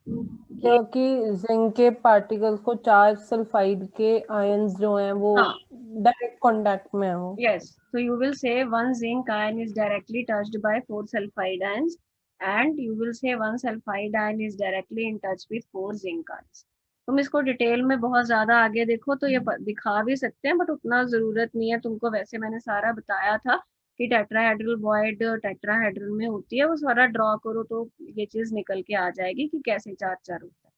क्योंकि जिंक के पार्टिकल्स को 4 सल्फाइड के आयंस जो हैं वो हाँ, डायरेक्ट कांटेक्ट में है वो। yes, so you will say one zinc ion is directly touched by 4 sulfide ions, and you will say one sulfide ion is directly in touch with 4 zinc ions. तुम इसको डिटेल में बहुत ज्यादा आगे देखो तो ये दिखा भी सकते हैं, बट उतना जरूरत नहीं है तुमको, वैसे मैंने सारा बताया था कि टेट्राहेड्रल वॉइड टेट्राहेड्रल में होती है, वो सारा ड्रॉ करो तो ये चीज निकल के आ जाएगी कि कैसे 4-4 होता है।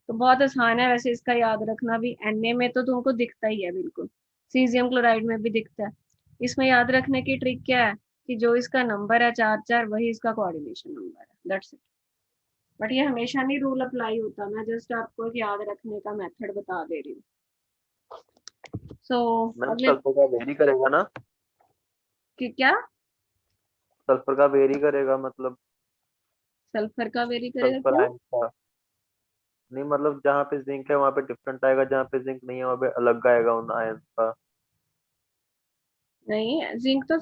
तो बहुत आसान है वैसे इसका याद रखना भी, Na में तो तुमको दिखता ही है बिल्कुल, सीजियम क्लोराइड में भी दिखता है। इसमें याद रखने की ट्रिक क्या है कि जो इसका नंबर है 4-4 वही इसका कोऑर्डिनेशन नंबर है, दैट्स इट। बट ये हमेशा नहीं रूल अप्लाई होता, मैं जस्ट आपको एक याद रखने का मेथड बता दे रही हूँ। मैम अगले सल्फर का वेरी करेगा ना? कि क्या? सल्फर का वेरी करेगा मतलब सल्फर का वेरी करेगा सल्फर क्यों? आयन का नहीं, मतलब जहाँ पे जिंक है वहाँ पे डिफरेंट आएगा, जहाँ पे जिंक नहीं है वहाँ पे अलग आएगा उन आयन का। नहीं, जिंक तो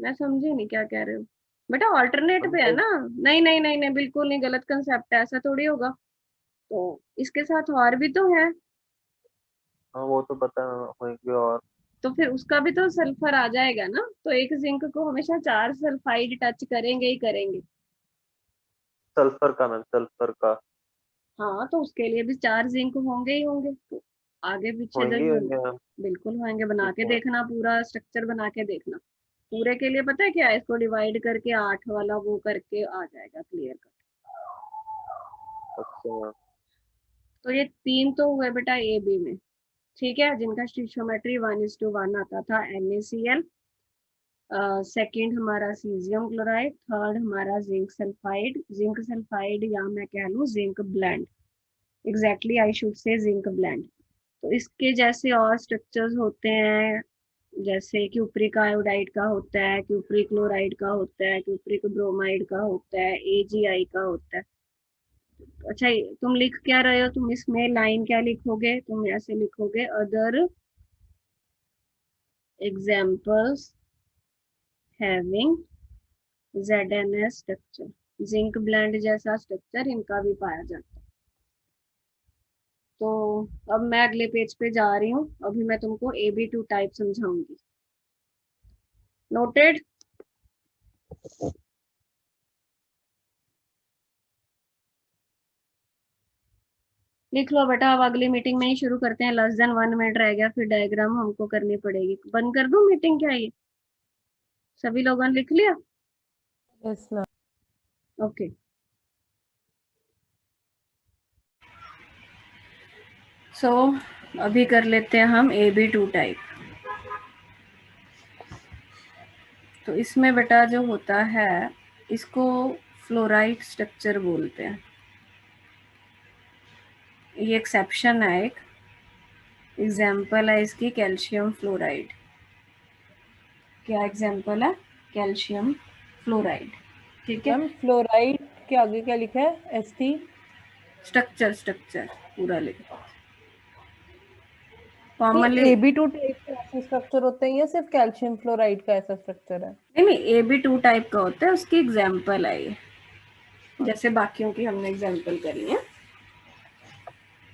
मैं समझी नहीं क्या कह रहे हो बेटा, ऑल्टरनेट पे है मतलब ना। नहीं नहीं नहीं नहीं, बिल्कुल नहीं, गलत कंसेप्ट है, ऐसा थोड़ी होगा। तो इसके साथ और भी तो है, हाँ वो तो पता होंगे और तो फिर उसका भी तो सल्फर आ जाएगा ना, तो एक जिंक को हमेशा 4 सल्फाइड टच करेंगे ही करेंगे। सल्फर का मैम, सल्फर का हाँ, तो उसके लिए भी 4 जिंक होंगे ही होंगे, तो आगे पीछे होंगे ही होंगे मैम। बिल्कुल होंगे, बना ठीक के है। देखना, पूरा स्ट्रक्चर बना के देखना। पूरे के लिए पता है क्या है, इसको डिवाइड करके 8 वाला वो करके आ जाएगा क्लियर कट। अच्छा तो ये 3 तो हुए बेटा AB में, ठीक है, जिनका स्टीशियोमेट्री 1:1 आता था NaCl। सेकंड हमारा सीजियम क्लोराइड, थर्ड हमारा जिंक सल्फाइड या मैं कह लूँ zinc blende, exactly I should say zinc blende. तो इसके जैसे और स्ट्रक्चर्स होते हैं, जैसे क्यूप्रिक आयोडाइड का होता है, क्यूप्रिक क्लोराइड का होता है, क्यूप्रिक ब्रोमाइड का होता है, AgI का होता है। अच्छा, तुम लिख क्या रहे हो? तुम इसमें लाइन क्या लिखोगे? तुम ऐसे लिखोगे, other examples having ZNS structure, zinc blende जैसा स्ट्रक्चर इनका भी पाया जाता है। तो अब मैं अगले पेज पे जा रही हूँ। अभी मैं तुमको AB2 टाइप समझाऊंगी। नोटेड? लिख लो बेटा। अब अगली मीटिंग में ही शुरू करते हैं, लेस देन 1 मिनट रह गया, फिर डायग्राम हमको करनी पड़ेगी। बंद कर दूं मीटिंग क्या ये? सभी लोगों ने लिख लिया? Yes ma'am. ओके। सो अभी कर लेते हैं हम AB2 टाइप। तो इसमें बेटा जो होता है, इसको फ्लोराइड स्ट्रक्चर बोलते हैं। ये एक्सेप्शन है, एक एग्जाम्पल है इसकी कैल्शियम फ्लोराइड। क्या एग्जाम्पल है? Calcium fluoride. ठीक है, मैम फ्लोराइड के आगे क्या लिखा है? ST स्ट्रक्चर पूरा लिखो कॉमनली। AB2 टाइप के ऐसे स्ट्रक्चर होते हैं या सिर्फ कैल्शियम फ्लोराइड का ऐसा स्ट्रक्चर है? नहीं, AB2 टाइप का होता है, उसकी एग्जाम्पल है ये, जैसे बाकियों की हमने एग्जाम्पल करी है।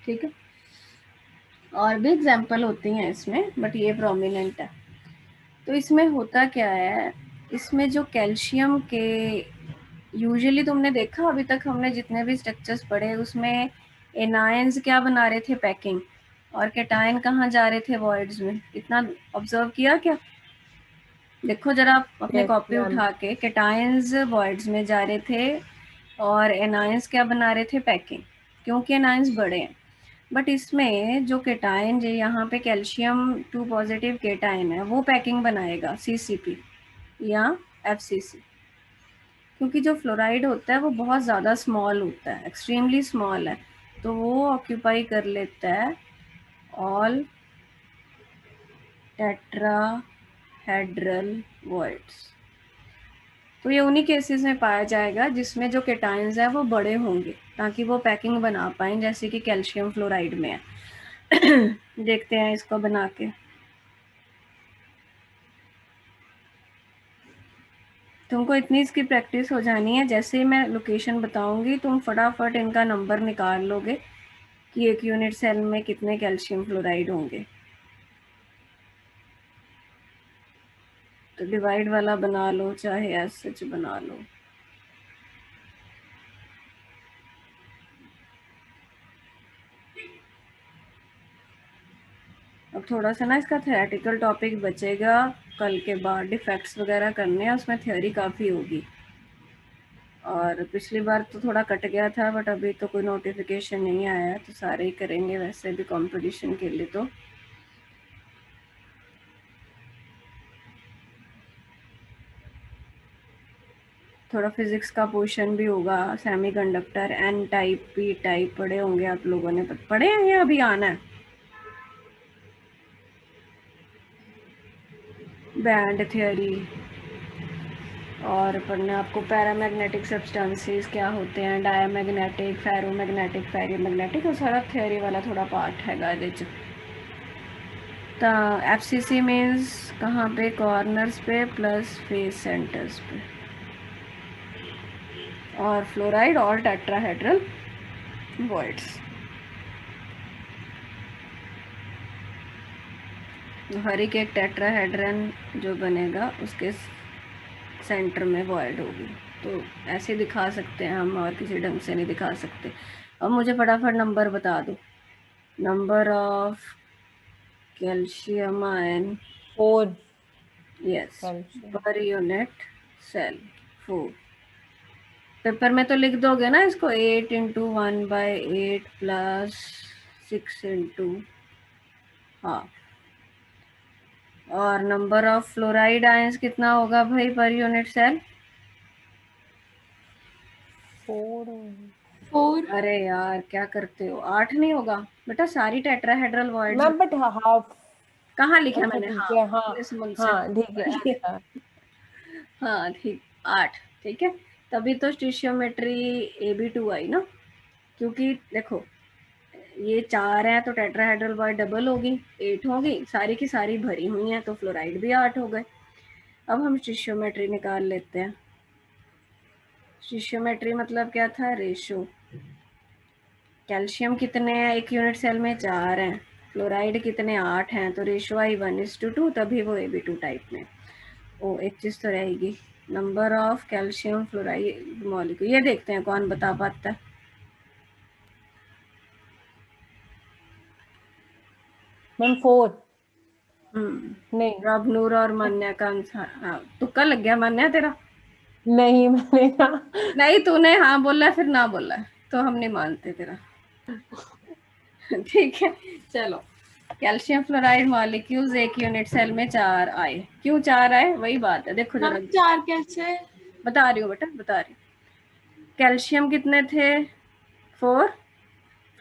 ठीक है, और भी एग्जाम्पल होती हैं इसमें, बट ये प्रोमिनेंट है। तो इसमें होता क्या है, इसमें जो कैल्शियम के यूजुअली तुमने देखा अभी तक हमने जितने भी स्ट्रक्चर्स पढ़े उसमें एनायंस क्या बना रहे थे? पैकिंग। और कैटायन कहाँ जा रहे थे? वॉइड्स में। इतना ऑब्जर्व किया क्या? देखो जरा अपने यस कॉपी मैम। उठा के, कैटायंस वॉइड्स में जा रहे थे और एनायंस क्या बना रहे थे? पैकिंग, क्योंकि एनायंस बड़े हैं। बट इसमें जो केटायन जो यहाँ पे कैल्शियम 2 पॉजिटिव केटायन है, वो पैकिंग बनाएगा CCP या FCC, क्योंकि जो फ्लोराइड होता है वो बहुत ज़्यादा स्मॉल होता है, एक्सट्रीमली स्मॉल है। तो वो ऑक्यूपाई कर लेता है ऑल टेट्राहेड्रल वॉइड्स। तो ये उन्हीं केसेस में पाया जाएगा जिसमें जो केटायंस है वो बड़े होंगे, ताकि वो पैकिंग बना पाएं, जैसे कि कैल्शियम फ्लोराइड में है। देखते हैं इसको बना के। तुमको इतनी इसकी प्रैक्टिस हो जानी है, जैसे ही मैं लोकेशन बताऊंगी तुम फटाफट इनका नंबर निकाल लोगे कि एक यूनिट सेल में कितने कैल्शियम फ्लोराइड होंगे। तो डिवाइड वाला बना लो, चाहे एसएच बना लो। अब थोड़ा सा ना इसका थ्योरेटिकल टॉपिक बचेगा कल के बाद, डिफेक्ट्स वगैरह करने हैं, उसमें थ्योरी काफ़ी होगी। और पिछली बार तो थोड़ा कट गया था, बट अभी तो कोई नोटिफिकेशन नहीं आया है, तो सारे ही करेंगे वैसे भी कंपटीशन के लिए। तो थोड़ा फिजिक्स का पोर्शन भी होगा, semiconductor, N type, P type पढ़े होंगे आप लोगों ने, पढ़े हैं या अभी आना है? बैंड थ्योरी, और पढ़ना आपको पैरामैग्नेटिक सब्सटेंसेस क्या होते हैं, डायमैग्नेटिक, फेरोमैग्नेटिक, फेरियोमैग्नेटिक, और सारा थ्योरी वाला थोड़ा पार्ट हैगा ਇਹਦੇ ਚ। तो FCC मीन्स कहाँ पे? कॉर्नर्स पे प्लस फेस सेंटर्स पे। और फ्लोराइड और टेट्राहेड्रल वॉइड्स, हर एक टेट्राहेड्रन जो बनेगा उसके सेंटर में वॉइड होगी। तो ऐसे दिखा सकते हैं हम, और किसी ढंग से नहीं दिखा सकते। अब मुझे फटाफट नंबर बता दो। Number of calcium ion 4 yes calcium. Per unit cell 4। Paper में तो लिख दोगे ना इसको, 8 × 1/8 + 6 × हाफ। और नंबर ऑफ फ्लोराइड आयंस कितना होगा भाई पर यूनिट सेल? 4। अरे यार क्या करते हो, 8 नहीं होगा बेटा, सारी tetrahedral voids. Ma'am but half. कहाँ लिखा अच्छा मैंने? ठीक हाँ है, हाँ पुलिस मुझसे हाँ ठीक है, अच्छा हाँ ठीक, 8 ठीक है। तभी तो स्टिशियोमेट्री AB2 आई ना, क्योंकि देखो ये 4 है तो टेट्राहेड्रल बॉय डबल होगी, 8 होगी, सारी की सारी भरी हुई हैं तो फ्लोराइड भी 8 हो गए। अब हम स्टिशियोमेट्री निकाल लेते हैं। स्टिशियोमेट्री मतलब क्या था? रेशो। कैल्शियम कितने हैं एक यूनिट सेल में? 4 हैं। फ्लोराइड कितने? 8 हैं। तो रेशो आई 1:2, तभी वो AB2 टाइप में। ओ एक चीज़ तो रहेगी, number of calcium fluoride molecule. ये देखते हैं कौन बता पाता है। मैम 4। नहीं रब नूर और मान्या का आंसर। हाँ तुक्का लग गया मान्या तेरा। नहीं मैंने कहा नहीं तूने हाँ बोला है, फिर ना बोला है, तो हम नहीं मानते तेरा ठीक है चलो। कैल्शियम फ्लोराइड मॉलिक्यूल्स एक यूनिट सेल में 4 आए। क्यों 4 आए? वही बात है, देखो जरा मैम 4 कैसे? बता रही हूँ बेटा, बता रही हूँ। कैल्शियम कितने थे? 4।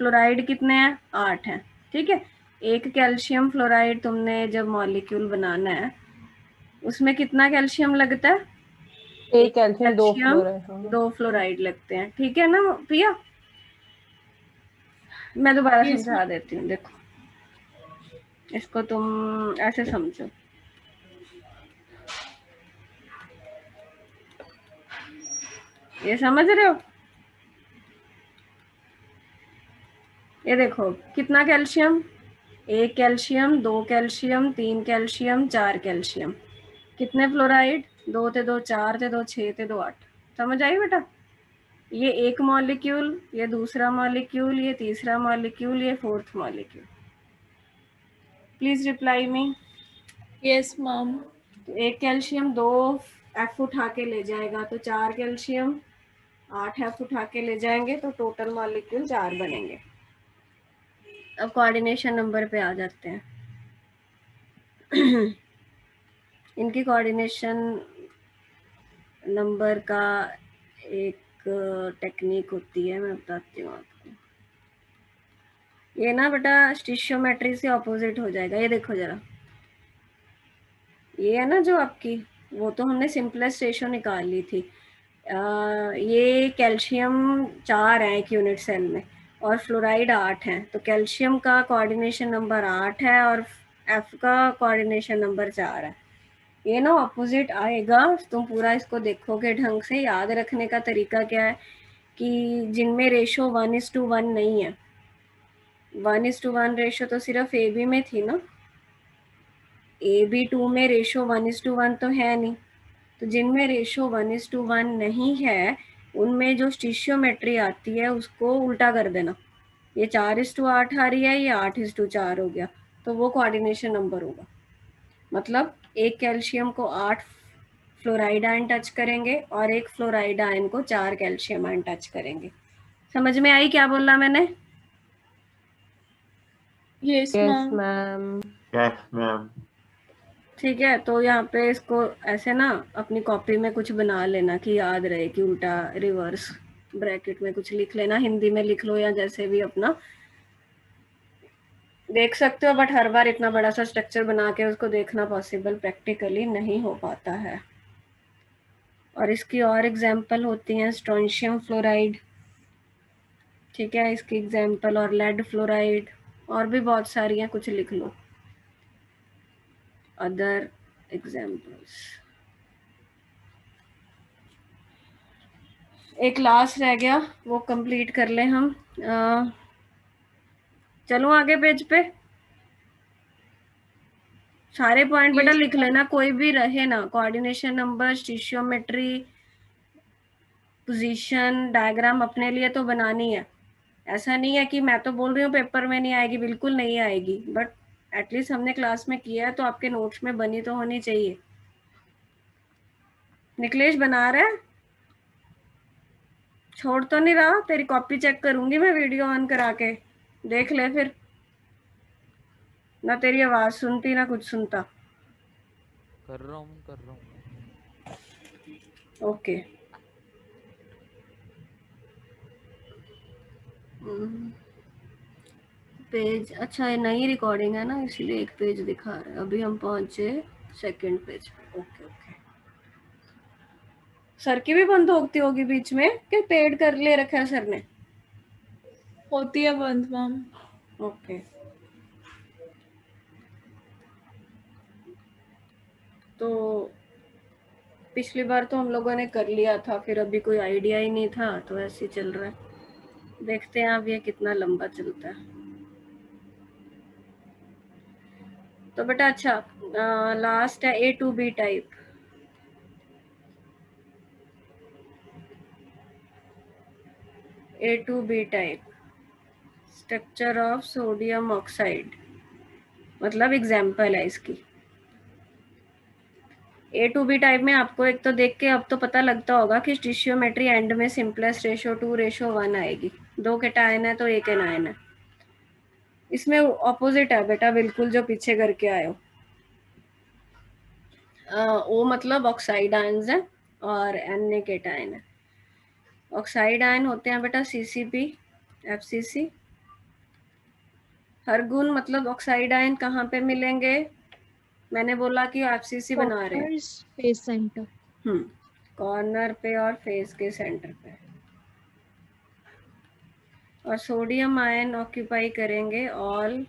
फ्लोराइड कितने हैं? 8 हैं। ठीक है। एक कैल्शियम फ्लोराइड तुमने जब मॉलिक्यूल बनाना है उसमें कितना कैल्शियम लगता है? एक एक कैल्शियम 2 कैल्शियम फ्लोराइड, हाँ 2 फ्लोराइड लगते हैं। ठीक है ना प्रिया? मैं दोबारा यस समझा देती हूँ, देखो इसको तुम ऐसे समझो। ये समझ रहे हो? ये देखो कितना कैल्शियम, एक कैल्शियम, 2 कैल्शियम, 3 कैल्शियम, 4 कैल्शियम। कितने फ्लोराइड? 2 थे 2, 4 थे 2, 6 थे 2, 8। समझ आई बेटा? ये एक मॉलिक्यूल, ये दूसरा मॉलिक्यूल, ये तीसरा मॉलिक्यूल, ये fourth molecule. Please reply me. Yes ma'am. एक कैल्शियम 2 F उठा के ले जाएगा तो 4 कैल्शियम 8 F उठा के ले जाएंगे तो टोटल मॉलिक्यूल 4 बनेंगे। अब कोऑर्डिनेशन नंबर पे आ जाते हैं इनकी कोऑर्डिनेशन नंबर का एक टेक्निक होती है, मैं बताती हूँ आपको। ये ना बेटा स्टिशियोमेट्री से ऑपोजिट हो जाएगा। ये देखो जरा, ये है ना जो आपकी, वो तो हमने सिंपलेस्ट रेशो निकाल ली थी। ये कैल्शियम 4 है एक यूनिट सेल में और फ्लोराइड 8 है, तो कैल्शियम का कोऑर्डिनेशन नंबर 8 है और F का कोऑर्डिनेशन नंबर 4 है। ये ना ऑपोजिट आएगा। तुम पूरा इसको देखोगे ढंग से। याद रखने का तरीका क्या है कि जिनमें रेशो 1:1 नहीं है, 1:1 रेशो तो सिर्फ AB में थी ना, AB2 में रेशो 1:1 तो है नहीं। तो जिनमें रेशो 1:1 नहीं है उनमें जो स्टिशियोमेट्री आती है उसको उल्टा कर देना। ये 4:8 आ रही है, ये 8:4 हो गया, तो वो कोऑर्डिनेशन नंबर होगा। मतलब एक कैल्शियम को 8 फ्लोराइड आयन टच करेंगे और एक फ्लोराइड आयन को 4 कैल्शियम आयन टच करेंगे। समझ में आई क्या बोला मैंने? Yes yes ma'am. Ma'am. Yes ma'am. ठीक है, तो यहाँ पे इसको ऐसे ना अपनी कॉपी में कुछ बना लेना कि याद रहे कि उल्टा रिवर्स ब्रैकेट में कुछ लिख लेना, हिंदी में लिख लो या जैसे भी अपना देख सकते हो। बट हर बार इतना बड़ा सा स्ट्रक्चर बना के उसको देखना पॉसिबल प्रैक्टिकली नहीं हो पाता है। और इसकी और एग्जाम्पल होती हैं स्ट्रोंशियम फ्लोराइड, ठीक है, इसकी एग्जाम्पल, और लेड फ्लोराइड, और भी बहुत सारी हैं, कुछ लिख लो अदर एग्जाम्पल्स। एक लास्ट रह गया, वो कंप्लीट कर ले हम। चलो आगे पेज पे, सारे पॉइंट बेटा लिख लेना, कोई भी रहे ना। कोऑर्डिनेशन नंबर, स्टिशियोमेट्री, पोजीशन डायग्राम अपने लिए तो बनानी है। ऐसा नहीं है कि मैं तो बोल रही हूँ पेपर में नहीं आएगी, बिल्कुल नहीं आएगी, बट एटलीस्ट हमने क्लास में किया है तो आपके नोट्स में बनी तो होनी चाहिए। निकलेश बना रहा है? छोड़ तो नहीं रहा? तेरी कॉपी चेक करूंगी मैं वीडियो ऑन करा के, देख ले फिर। ना तेरी आवाज सुनती ना कुछ सुनता। कर रहा हूँ ओके। पेज, अच्छा ये नई रिकॉर्डिंग है ना, इसलिए एक पेज दिखा रहा है। अभी हम पहुंचे सेकंड पेज पे। Okay okay. सर की भी बंद होती होगी बीच में, क्या पेड कर ले रखा है सर ने? होती है बंद मैम। ओके। तो पिछली बार तो हम लोगों ने कर लिया था, फिर अभी कोई आइडिया ही नहीं था, तो ऐसे ही चल रहा है। देखते हैं अब ये कितना लंबा चलता है। तो बेटा अच्छा, लास्ट है A to B type. A to B type, structure of sodium oxide, मतलब एग्जाम्पल है इसकी। A to B टाइप में आपको एक तो देख के अब तो पता लगता होगा कि स्टिशियोमेट्री एंड में सिंपलेस्ट रेशो 2:1 आएगी। 2 केटायन है तो 1 एनायन है। इसमें ऑपोजिट है बेटा, बिल्कुल जो पीछे करके आए हो। O मतलब ऑक्साइड आयंस है और Na केटायन है। ऑक्साइड आयन होते हैं बेटा CCP, FCC। हर गुण मतलब ऑक्साइड आयन कहाँ पे मिलेंगे? मैंने बोला कि FCC बना रहे हैं। Corners, face center. कॉर्नर पे और फेस के सेंटर पे। और सोडियम आयन ऑक्यूपाई करेंगे ऑल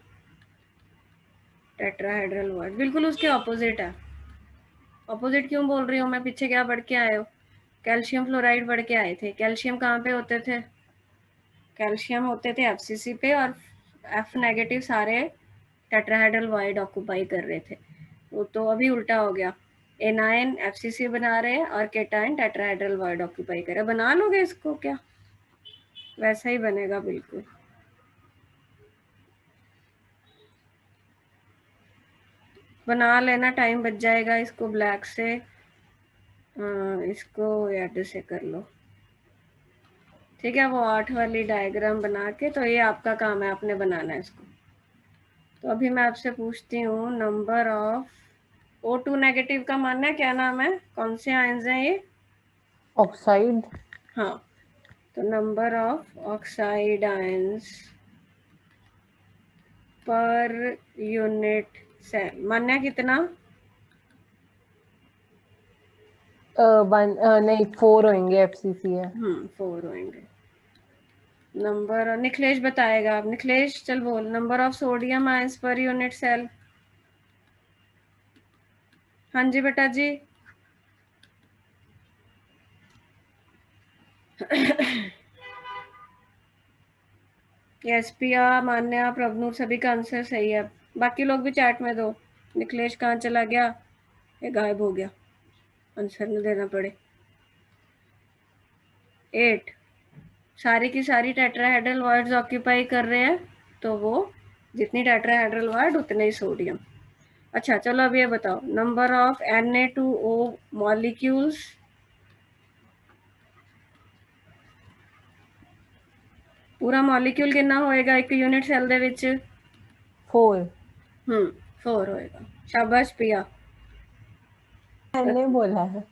टेट्राहेड्रल बॉन्ड। बिल्कुल उसके ऑपोजिट है। ऑपोजिट क्यों बोल रही हूँ मैं? पीछे क्या पढ़ के आए हो? कैल्शियम फ्लोराइड पढ़ के आए थे। कैल्शियम कहाँ पे होते थे? कैल्शियम होते थे FCC पे, और F नेगेटिव सारे टेट्राहेड्रल वॉइड ऑक्यूपाई कर रहे थे। वो तो अभी उल्टा हो गया, एनायन FCC बना रहे हैं और केटायन टेट्राहेड्रल वॉइड ऑक्यूपाई कर रहे हैं। बना लोगे इसको क्या? वैसा ही बनेगा बिल्कुल। बना लेना, टाइम बच जाएगा। इसको ब्लैक से, इसको रेड से कर लो, ठीक है? वो 8 वाली डायग्राम बना के, तो ये आपका काम है, आपने बनाना है इसको। तो अभी मैं आपसे पूछती हूँ, नंबर ऑफ O2 नेगेटिव का मानना है, क्या नाम है, कौन से आयंस हैं ये? ऑक्साइड। हाँ, तो number of oxide ions per unit cell मानना है कितना? नहीं 4 होंगे, FCC है। 4 होंगे। नंबर, निखिलेश बताएगा। आप निखिलेश चल बोल, number of sodium ions per unit cell. हाँ जी बेटा जी। यस पिया, मान्या, प्रभनूर, सभी का आंसर सही है। बाकी लोग भी चैट में दो। निखिलेश कहाँ चला गया? ये गायब हो गया, आंसर नहीं देना पड़े। 8 सारी की सारी टेट्राहेड्रल वर्ड्स ऑक्यूपाई कर रहे हैं, तो वो जितनी टेट्राहेड्रल वर्ड उतने ही सोडियम। अच्छा चलो अब ये बताओ, नंबर ऑफ Na2O मॉलिक्यूल्स। पूरा मॉलिक्यूल कितना होएगा एक यूनिट सेल दे विच? 4। 4 होएगा। शाबाश पिया। मैंने बोला है।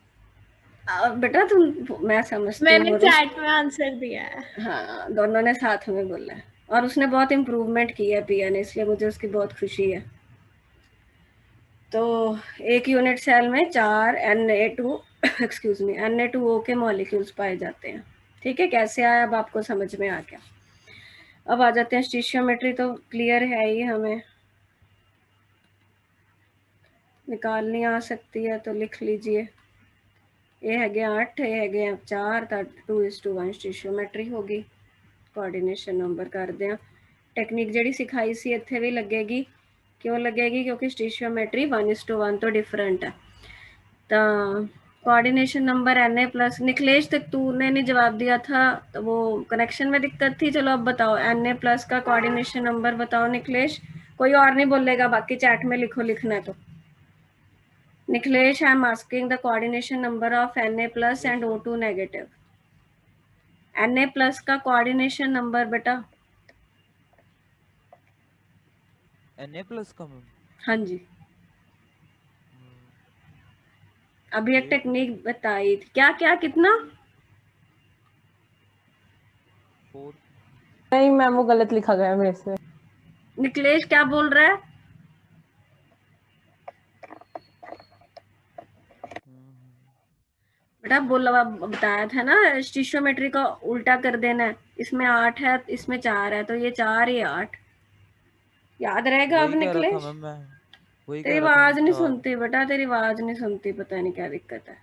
बेटा तुम, मैं समझती मैंने हूँ। चैट में आंसर दिया है। हाँ, दोनों ने साथ में बोला है, और उसने बहुत इम्प्रूवमेंट की है पिया ने, इसलिए मुझे उसकी बहुत खुशी है। तो एक यूनिट सेल में 4 Na2 एक्सक्यूज मी Na2O के मॉलिक्यूल्स पाए जाते हैं। ठीक है, कैसे आया अब आपको समझ में आ गया। अब आ जाते हैं स्टिशियोमेट्री, तो क्लियर है ही, हमें निकालनी आ सकती है तो लिख लीजिए। ये है गया 8, ये है गया 4, तो 2:1 स्टिशियोमेट्री होगी। कोऑर्डिनेशन नंबर कर दें। टेक्निक ਜਿਹੜੀ सिखाई सी ਇੱਥੇ भी लगेगी। क्यों लगेगी? क्योंकि स्टिशियोमेट्री 1:1 तो डिफरेंट है। तो कोऑर्डिनेशन नंबर Na+। निखिलेश तक तूने नहीं जवाब दिया था, तो वो कनेक्शन में दिक्कत थी। चलो अब बताओ, Na+ का कोऑर्डिनेशन नंबर बताओ निखिलेश। कोई और नहीं बोलेगा, बाकी चैट में लिखो, लिखना है तो। Nikhilesh, I am asking the coordination number of Na+ and O2 negative. Na+ का कोऑर्डिनेशन नंबर बेटा। Na+ का मैम। हाँ जी। अभी एक टेक्निक बताई थी, क्या क्या कितना? 4। नहीं मैम वो गलत लिखा गया है मेरे से। निकलेश क्या बोल रहा है? बेटा बोला, बताया था ना, स्टिशियोमेट्री का उल्टा कर देना है। इसमें 8 है, इसमें 4 है, तो ये 4 ये 8 याद रहेगा। अब वही कह रहा था निकलेश मैम, मैं वही तेरी कह रहा था आवाज मैम, नहीं 4। सुनती बेटा, तेरी आवाज नहीं सुनती, पता नहीं क्या दिक्कत है।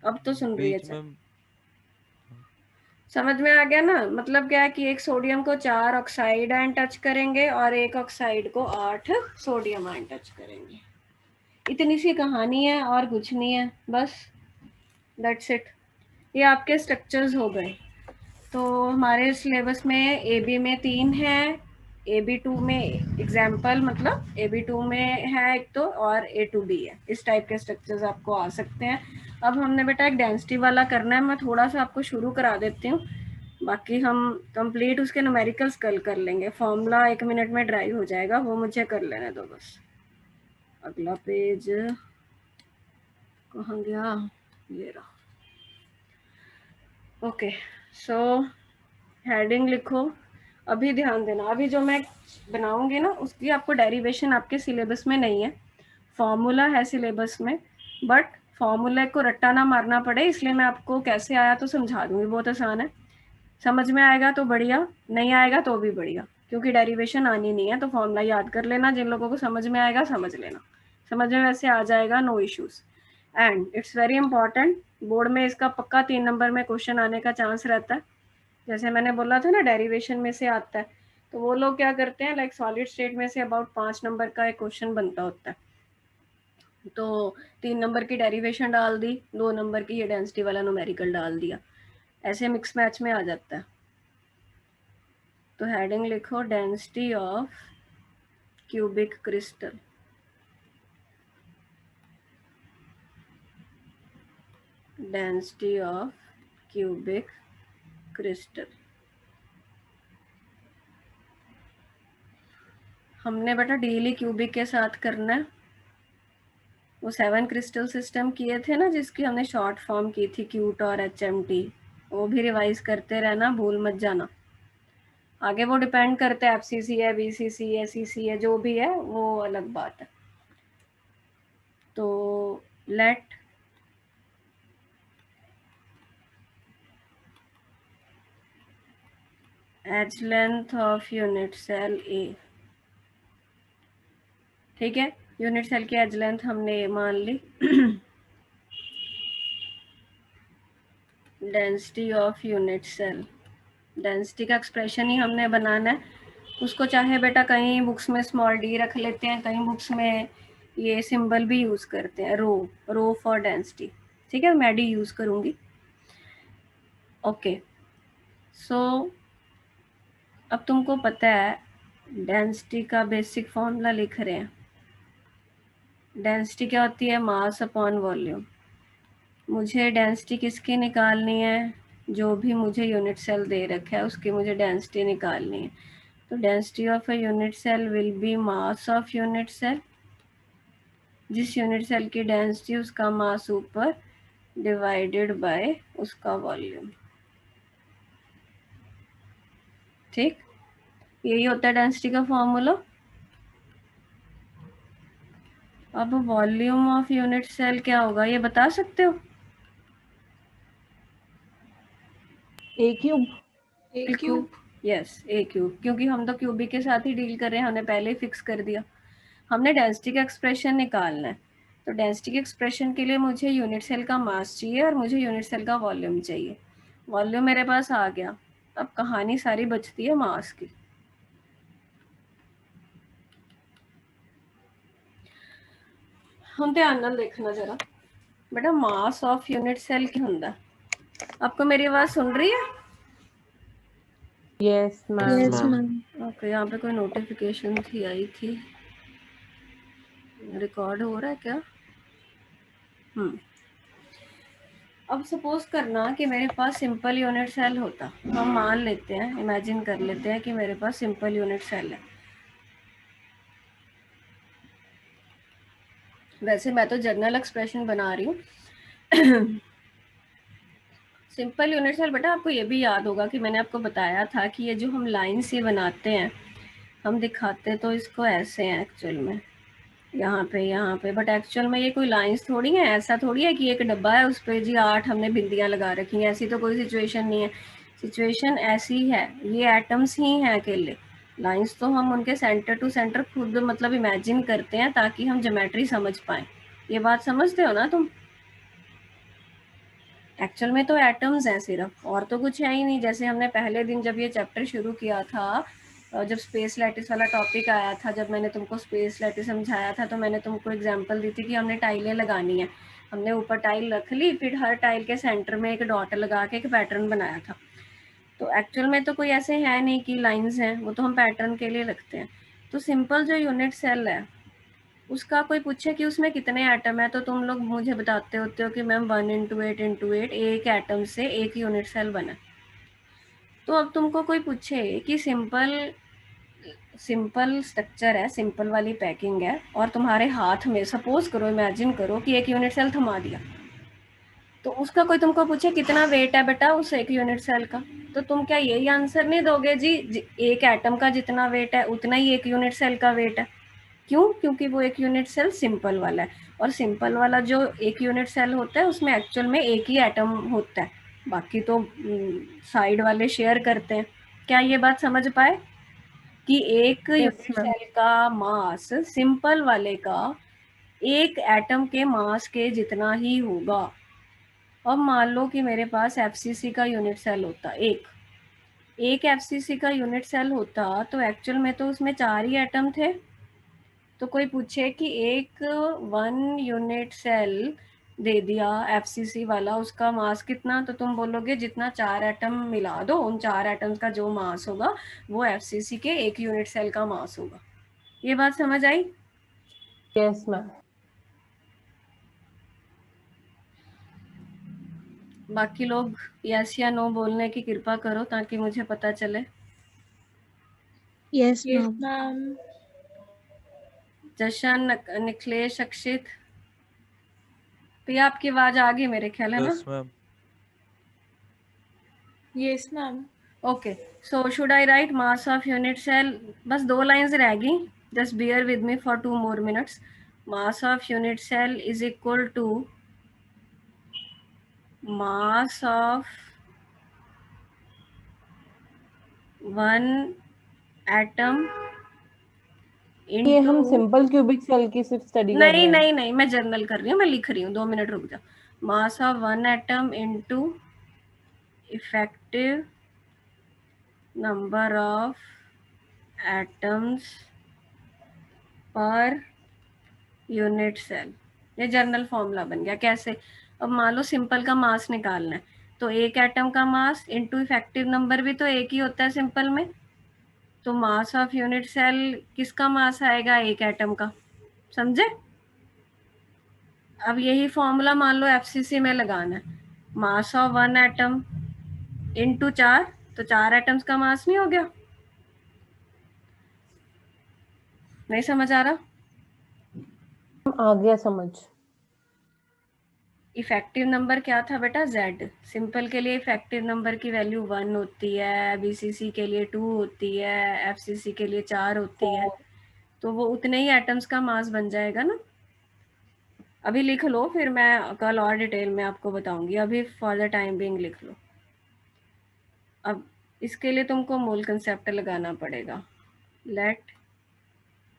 अब तो सुन रही है। बीच चल में। समझ में आ गया ना? मतलब क्या है कि एक सोडियम को 4 ऑक्साइड आयन टच करेंगे और एक ऑक्साइड को 8 सोडियम आयन टच करेंगे। इतनी सी कहानी है और कुछ नहीं है, बस दैट्स इट। ये आपके स्ट्रक्चर्स हो गए। तो हमारे सिलेबस में AB में 3 है, AB2 में एग्जाम्पल, मतलब AB2 में है एक तो, और A2B है। इस टाइप के स्ट्रक्चर्स आपको आ सकते हैं। अब हमने बेटा एक डेंसिटी वाला करना है, मैं थोड़ा सा आपको शुरू करा देती हूँ, बाकी हम कंप्लीट उसके न्यूमेरिकल्स कल कर लेंगे। फॉर्मूला 1 मिनट में ड्राइव हो जाएगा, वो मुझे कर लेने दो बस। अगला पेज कहाँ गया? ये रहा। ओके, सो हेडिंग लिखो। अभी ध्यान देना, अभी जो मैं बनाऊंगी ना उसकी आपको डेरिवेशन आपके सिलेबस में नहीं है, फॉर्मूला है सिलेबस में, बट फॉर्मूला को रट्टा ना मारना पड़े, इसलिए मैं आपको कैसे आया तो समझा दूंगी। बहुत आसान है, समझ में आएगा तो बढ़िया, नहीं आएगा तो भी बढ़िया, क्योंकि डेरिवेशन आनी नहीं है तो फॉर्मूला याद कर लेना। जिन लोगों को समझ में आएगा समझ लेना, समझ में वैसे आ जाएगा, no issues. And it's very important, board में इसका पक्का 3 नंबर में क्वेश्चन आने का चांस रहता है। जैसे मैंने बोला था ना डेरिवेशन में से आता है, तो वो लोग क्या करते हैं, लाइक सॉलिड स्टेट में से अबाउट 5 नंबर का एक क्वेश्चन बनता होता है, तो 3 नंबर की डेरिवेशन डाल दी, 2 नंबर की ये डेंसिटी वाला न्यूमेरिकल डाल दिया, ऐसे मिक्स मैच में आ जाता है। तो हेडिंग लिखो, density of cubic crystal. Density of cubic crystal. हमने बेटा डेली क्यूबिक के साथ करना है। वो 7 क्रिस्टल सिस्टम किए थे ना, जिसकी हमने शॉर्ट फॉर्म की थी क्यूट और HMT, वो भी रिवाइज करते रहना, भूल मत जाना। आगे वो डिपेंड करते हैं, FCC है, BCC है, CC है, जो भी है वो अलग बात है। तो let edge length of unit cell A, ठीक है, यूनिट सेल की एज लेंथ हमने A मान ली। Density of unit cell, density का एक्सप्रेशन ही हमने बनाना है। उसको चाहे बेटा कहीं बुक्स में स्मॉल d रख लेते हैं, कहीं बुक्स में ये सिंबल भी यूज करते हैं, रो फॉर डेंसिटी, ठीक है, मैं d यूज करूंगी। ओके, सो अब तुमको पता है डेंसिटी का बेसिक फॉर्मूला लिख रहे हैं। डेंसिटी क्या होती है? Mass upon volume. मुझे डेंसिटी किसकी निकालनी है? जो भी मुझे यूनिट सेल दे रखा है उसकी मुझे डेंसिटी निकालनी है। तो density of a unit cell will be mass of unit cell. जिस यूनिट सेल की डेंसिटी उसका मास ऊपर डिवाइडेड बाय उसका वॉल्यूम, ठीक, यही होता है डेंसिटी का फॉर्मूला। अब वॉल्यूम ऑफ यूनिट सेल क्या होगा ये बता सकते हो? A cube. A cube. Yes, A cube, क्योंकि हम तो क्यूबिक के साथ ही डील कर रहे हैं, हमने पहले ही फिक्स कर दिया। हमने डेंसिटी का एक्सप्रेशन निकालना है, तो डेंसिटी के एक्सप्रेशन के लिए मुझे यूनिट सेल का मास चाहिए और मुझे यूनिट सेल का वॉल्यूम चाहिए। वॉल्यूम मेरे पास आ गया, अब कहानी सारी बचती है मास की। हम ध्यान नाल देखना जरा बेटा, मास ऑफ यूनिट सेल क्या होता है? आपको मेरी आवाज सुन रही है? Yes ma'am. Yes, ma'am. Okay, यहाँ पे कोई नोटिफिकेशन थी, आई थी, रिकॉर्ड हो रहा है क्या? अब सपोज करना कि मेरे पास सिंपल यूनिट सेल होता, हम मान लेते हैं, इमेजिन कर लेते हैं कि मेरे पास सिंपल यूनिट सेल है। वैसे मैं तो जर्नल एक्सप्रेशन बना रही हूँ, सिंपल यूनिट सेल बेटा आपको ये भी याद होगा कि मैंने आपको बताया था कि ये जो हम लाइन से बनाते हैं, हम दिखाते तो इसको ऐसे हैं एक्चुअल में, यहाँ पे, बट एक्चुअल में ये कोई लाइंस थोड़ी है, ऐसा थोड़ी है कि एक डब्बा है उस पर जी 8 हमने बिंदियाँ लगा रखी हैं, ऐसी तो कोई सिचुएशन नहीं है। सिचुएशन ऐसी है, ये एटम्स ही हैं अकेले। लाइंस तो हम उनके सेंटर टू सेंटर खुद मतलब इमेजिन करते हैं ताकि हम ज्योमेट्री समझ पाएं। ये बात समझते हो ना तुम? एक्चुअल में तो एटम्स हैं सिर्फ, और तो कुछ है ही नहीं। जैसे हमने पहले दिन जब ये चैप्टर शुरू किया था, जब स्पेस लैटिस वाला टॉपिक आया था, जब मैंने तुमको स्पेस लैटिस समझाया था, तो मैंने तुमको एग्जांपल दी थी कि हमने टाइलें लगानी है। हमने ऊपर टाइल रख ली, फिर हर टाइल के सेंटर में एक डॉट लगा के एक पैटर्न बनाया था। तो एक्चुअल में तो कोई ऐसे है नहीं कि लाइंस हैं, वो तो हम पैटर्न के लिए रखते हैं। तो सिंपल जो यूनिट सेल है, उसका कोई पूछे कि उसमें कितने एटम है, तो तुम लोग मुझे बताते होते हो कि मैम 1 × 8 × 8, एक एटम से एक यूनिट सेल बना। तो अब तुमको कोई पूछे कि सिंपल स्ट्रक्चर है, सिंपल वाली पैकिंग है, और तुम्हारे हाथ में सपोज करो, इमेजिन करो कि एक यूनिट सेल थमा दिया, तो उसका कोई तुमको पूछे कितना वेट है बेटा उस एक यूनिट सेल का, तो तुम क्या यही आंसर नहीं दोगे जी एक एटम का जितना वेट है उतना ही एक यूनिट सेल का वेट है? क्यों? क्योंकि वो एक यूनिट सेल सिंपल वाला है, और सिंपल वाला जो एक यूनिट सेल होता है उसमें एक्चुअल में एक ही एटम होता है, बाकी तो साइड वाले शेयर करते हैं। क्या ये बात समझ पाए कि एक यूनिट मैम। सेल का मास सिंपल वाले का एक एटम के मास के जितना ही होगा। अब मान लो कि मेरे पास एफसीसी का यूनिट सेल होता, एक एफसीसी का यूनिट सेल होता, तो एक्चुअल में तो उसमें 4 ही एटम थे। तो कोई पूछे कि एक 1 यूनिट सेल दे दिया एफसीसी वाला, उसका मास कितना, तो तुम बोलोगे जितना 4 एटम मिला दो, उन 4 एटम्स का जो मास होगा वो एफसीसी के एक यूनिट सेल का मास होगा। ये बात समझ आई? Yes ma'am. बाकी लोग यस या नो बोलने की कृपा करो ताकि मुझे पता चले। Yes, yes ma'am. Ma'am. Jashan, Nikhilesh, Akshit, Priya आपकी आवाज आ गई मेरे ख्याल है ना? Yes ma'am. Yes ma'am. Okay, so should I write mass of unit cell? बस 2 लाइंस रह गई, just bear with me for 2 more minutes. Mass of unit cell is equal to mass of 1 atom ये हम इनटू, सिंपल क्यूबिक सेल की सिर्फ स्टडी कर रहे हैं। नहीं, मैं जर्नल कर रही हूँ, मैं लिख रही हूँ, 2 मिनट रुक जाओ। Mass of 1 atom into effective number of atoms per unit cell, ये जर्नल फॉर्मूला बन गया। कैसे? अब मान लो सिंपल का मास निकालना है, तो एक एटम का मास इनटू इफेक्टिव नंबर भी तो एक ही होता है सिंपल में, तो मास ऑफ यूनिट सेल किसका मास आएगा? एक एटम का। समझे? अब यही फॉर्मूला मान लो एफसीसी में लगाना है, मास ऑफ 1 एटम इनटू 4, तो 4 एटम्स का मास नहीं हो गया? नहीं समझ आ रहा? आ गया समझ। इफेक्टिव नंबर क्या था बेटा? Z। सिंपल के लिए इफेक्टिव नंबर की वैल्यू 1 होती है, बीसीसी के लिए 2 होती है, एफसीसी के लिए 4 होती है, तो वो उतने ही एटम्स का मास बन जाएगा ना। अभी लिख लो, फिर मैं कल और डिटेल में आपको बताऊंगी, अभी फॉर द टाइम बीइंग लिख लो। अब इसके लिए तुमको मूल कंसेप्ट लगाना पड़ेगा। लेट,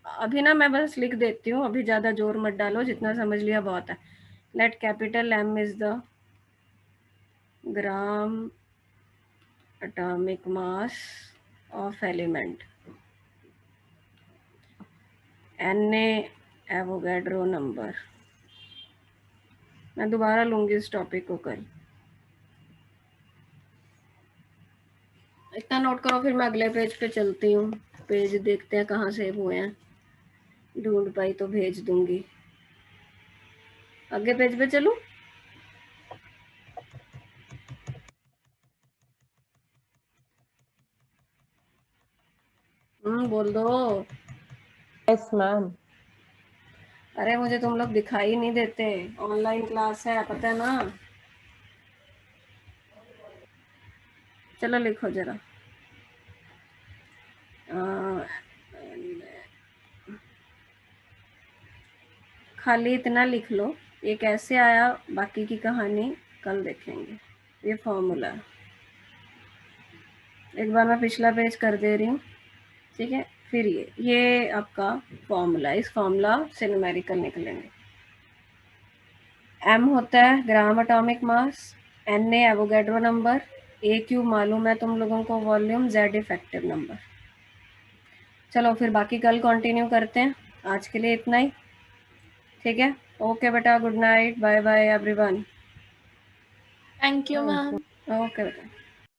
अभी ना मैं बस लिख देती हूँ, अभी ज़्यादा जोर मत डालो, जितना समझ लिया बहुत है। Let capital M is the gram atomic mass of element, Na Avogadro number. मैं दोबारा लूंगी इस टॉपिक को कल, इतना नोट करो, फिर मैं अगले पेज पे चलती हूँ। पेज देखते हैं कहाँ सेव हुए हैं, ढूंढ पाई तो भेज दूंगी। आगे पेज पे चलूं? बोल दो। Yes ma'am. अरे मुझे तुम लोग दिखाई नहीं देते, ऑनलाइन क्लास है, पता है ना। चलो लिखो जरा। खाली इतना लिख लो, ये कैसे आया बाकी की कहानी कल देखेंगे। ये फॉर्मूला है, एक बार मैं पिछला पेज कर दे रही हूँ, ठीक है। फिर ये आपका फॉर्मूला, इस फॉर्मूला से न्यूमेरिकल निकलेंगे। m होता है gram atomic mass, na Avogadro number, a cube मालूम है तुम लोगों को वॉल्यूम, z इफेक्टिव नंबर। चलो फिर बाकी कल कंटिन्यू करते हैं, आज के लिए इतना ही, ठीक है। ओके बेटा, good night, bye bye everyone. Thank you ma'am. Okay बेटा।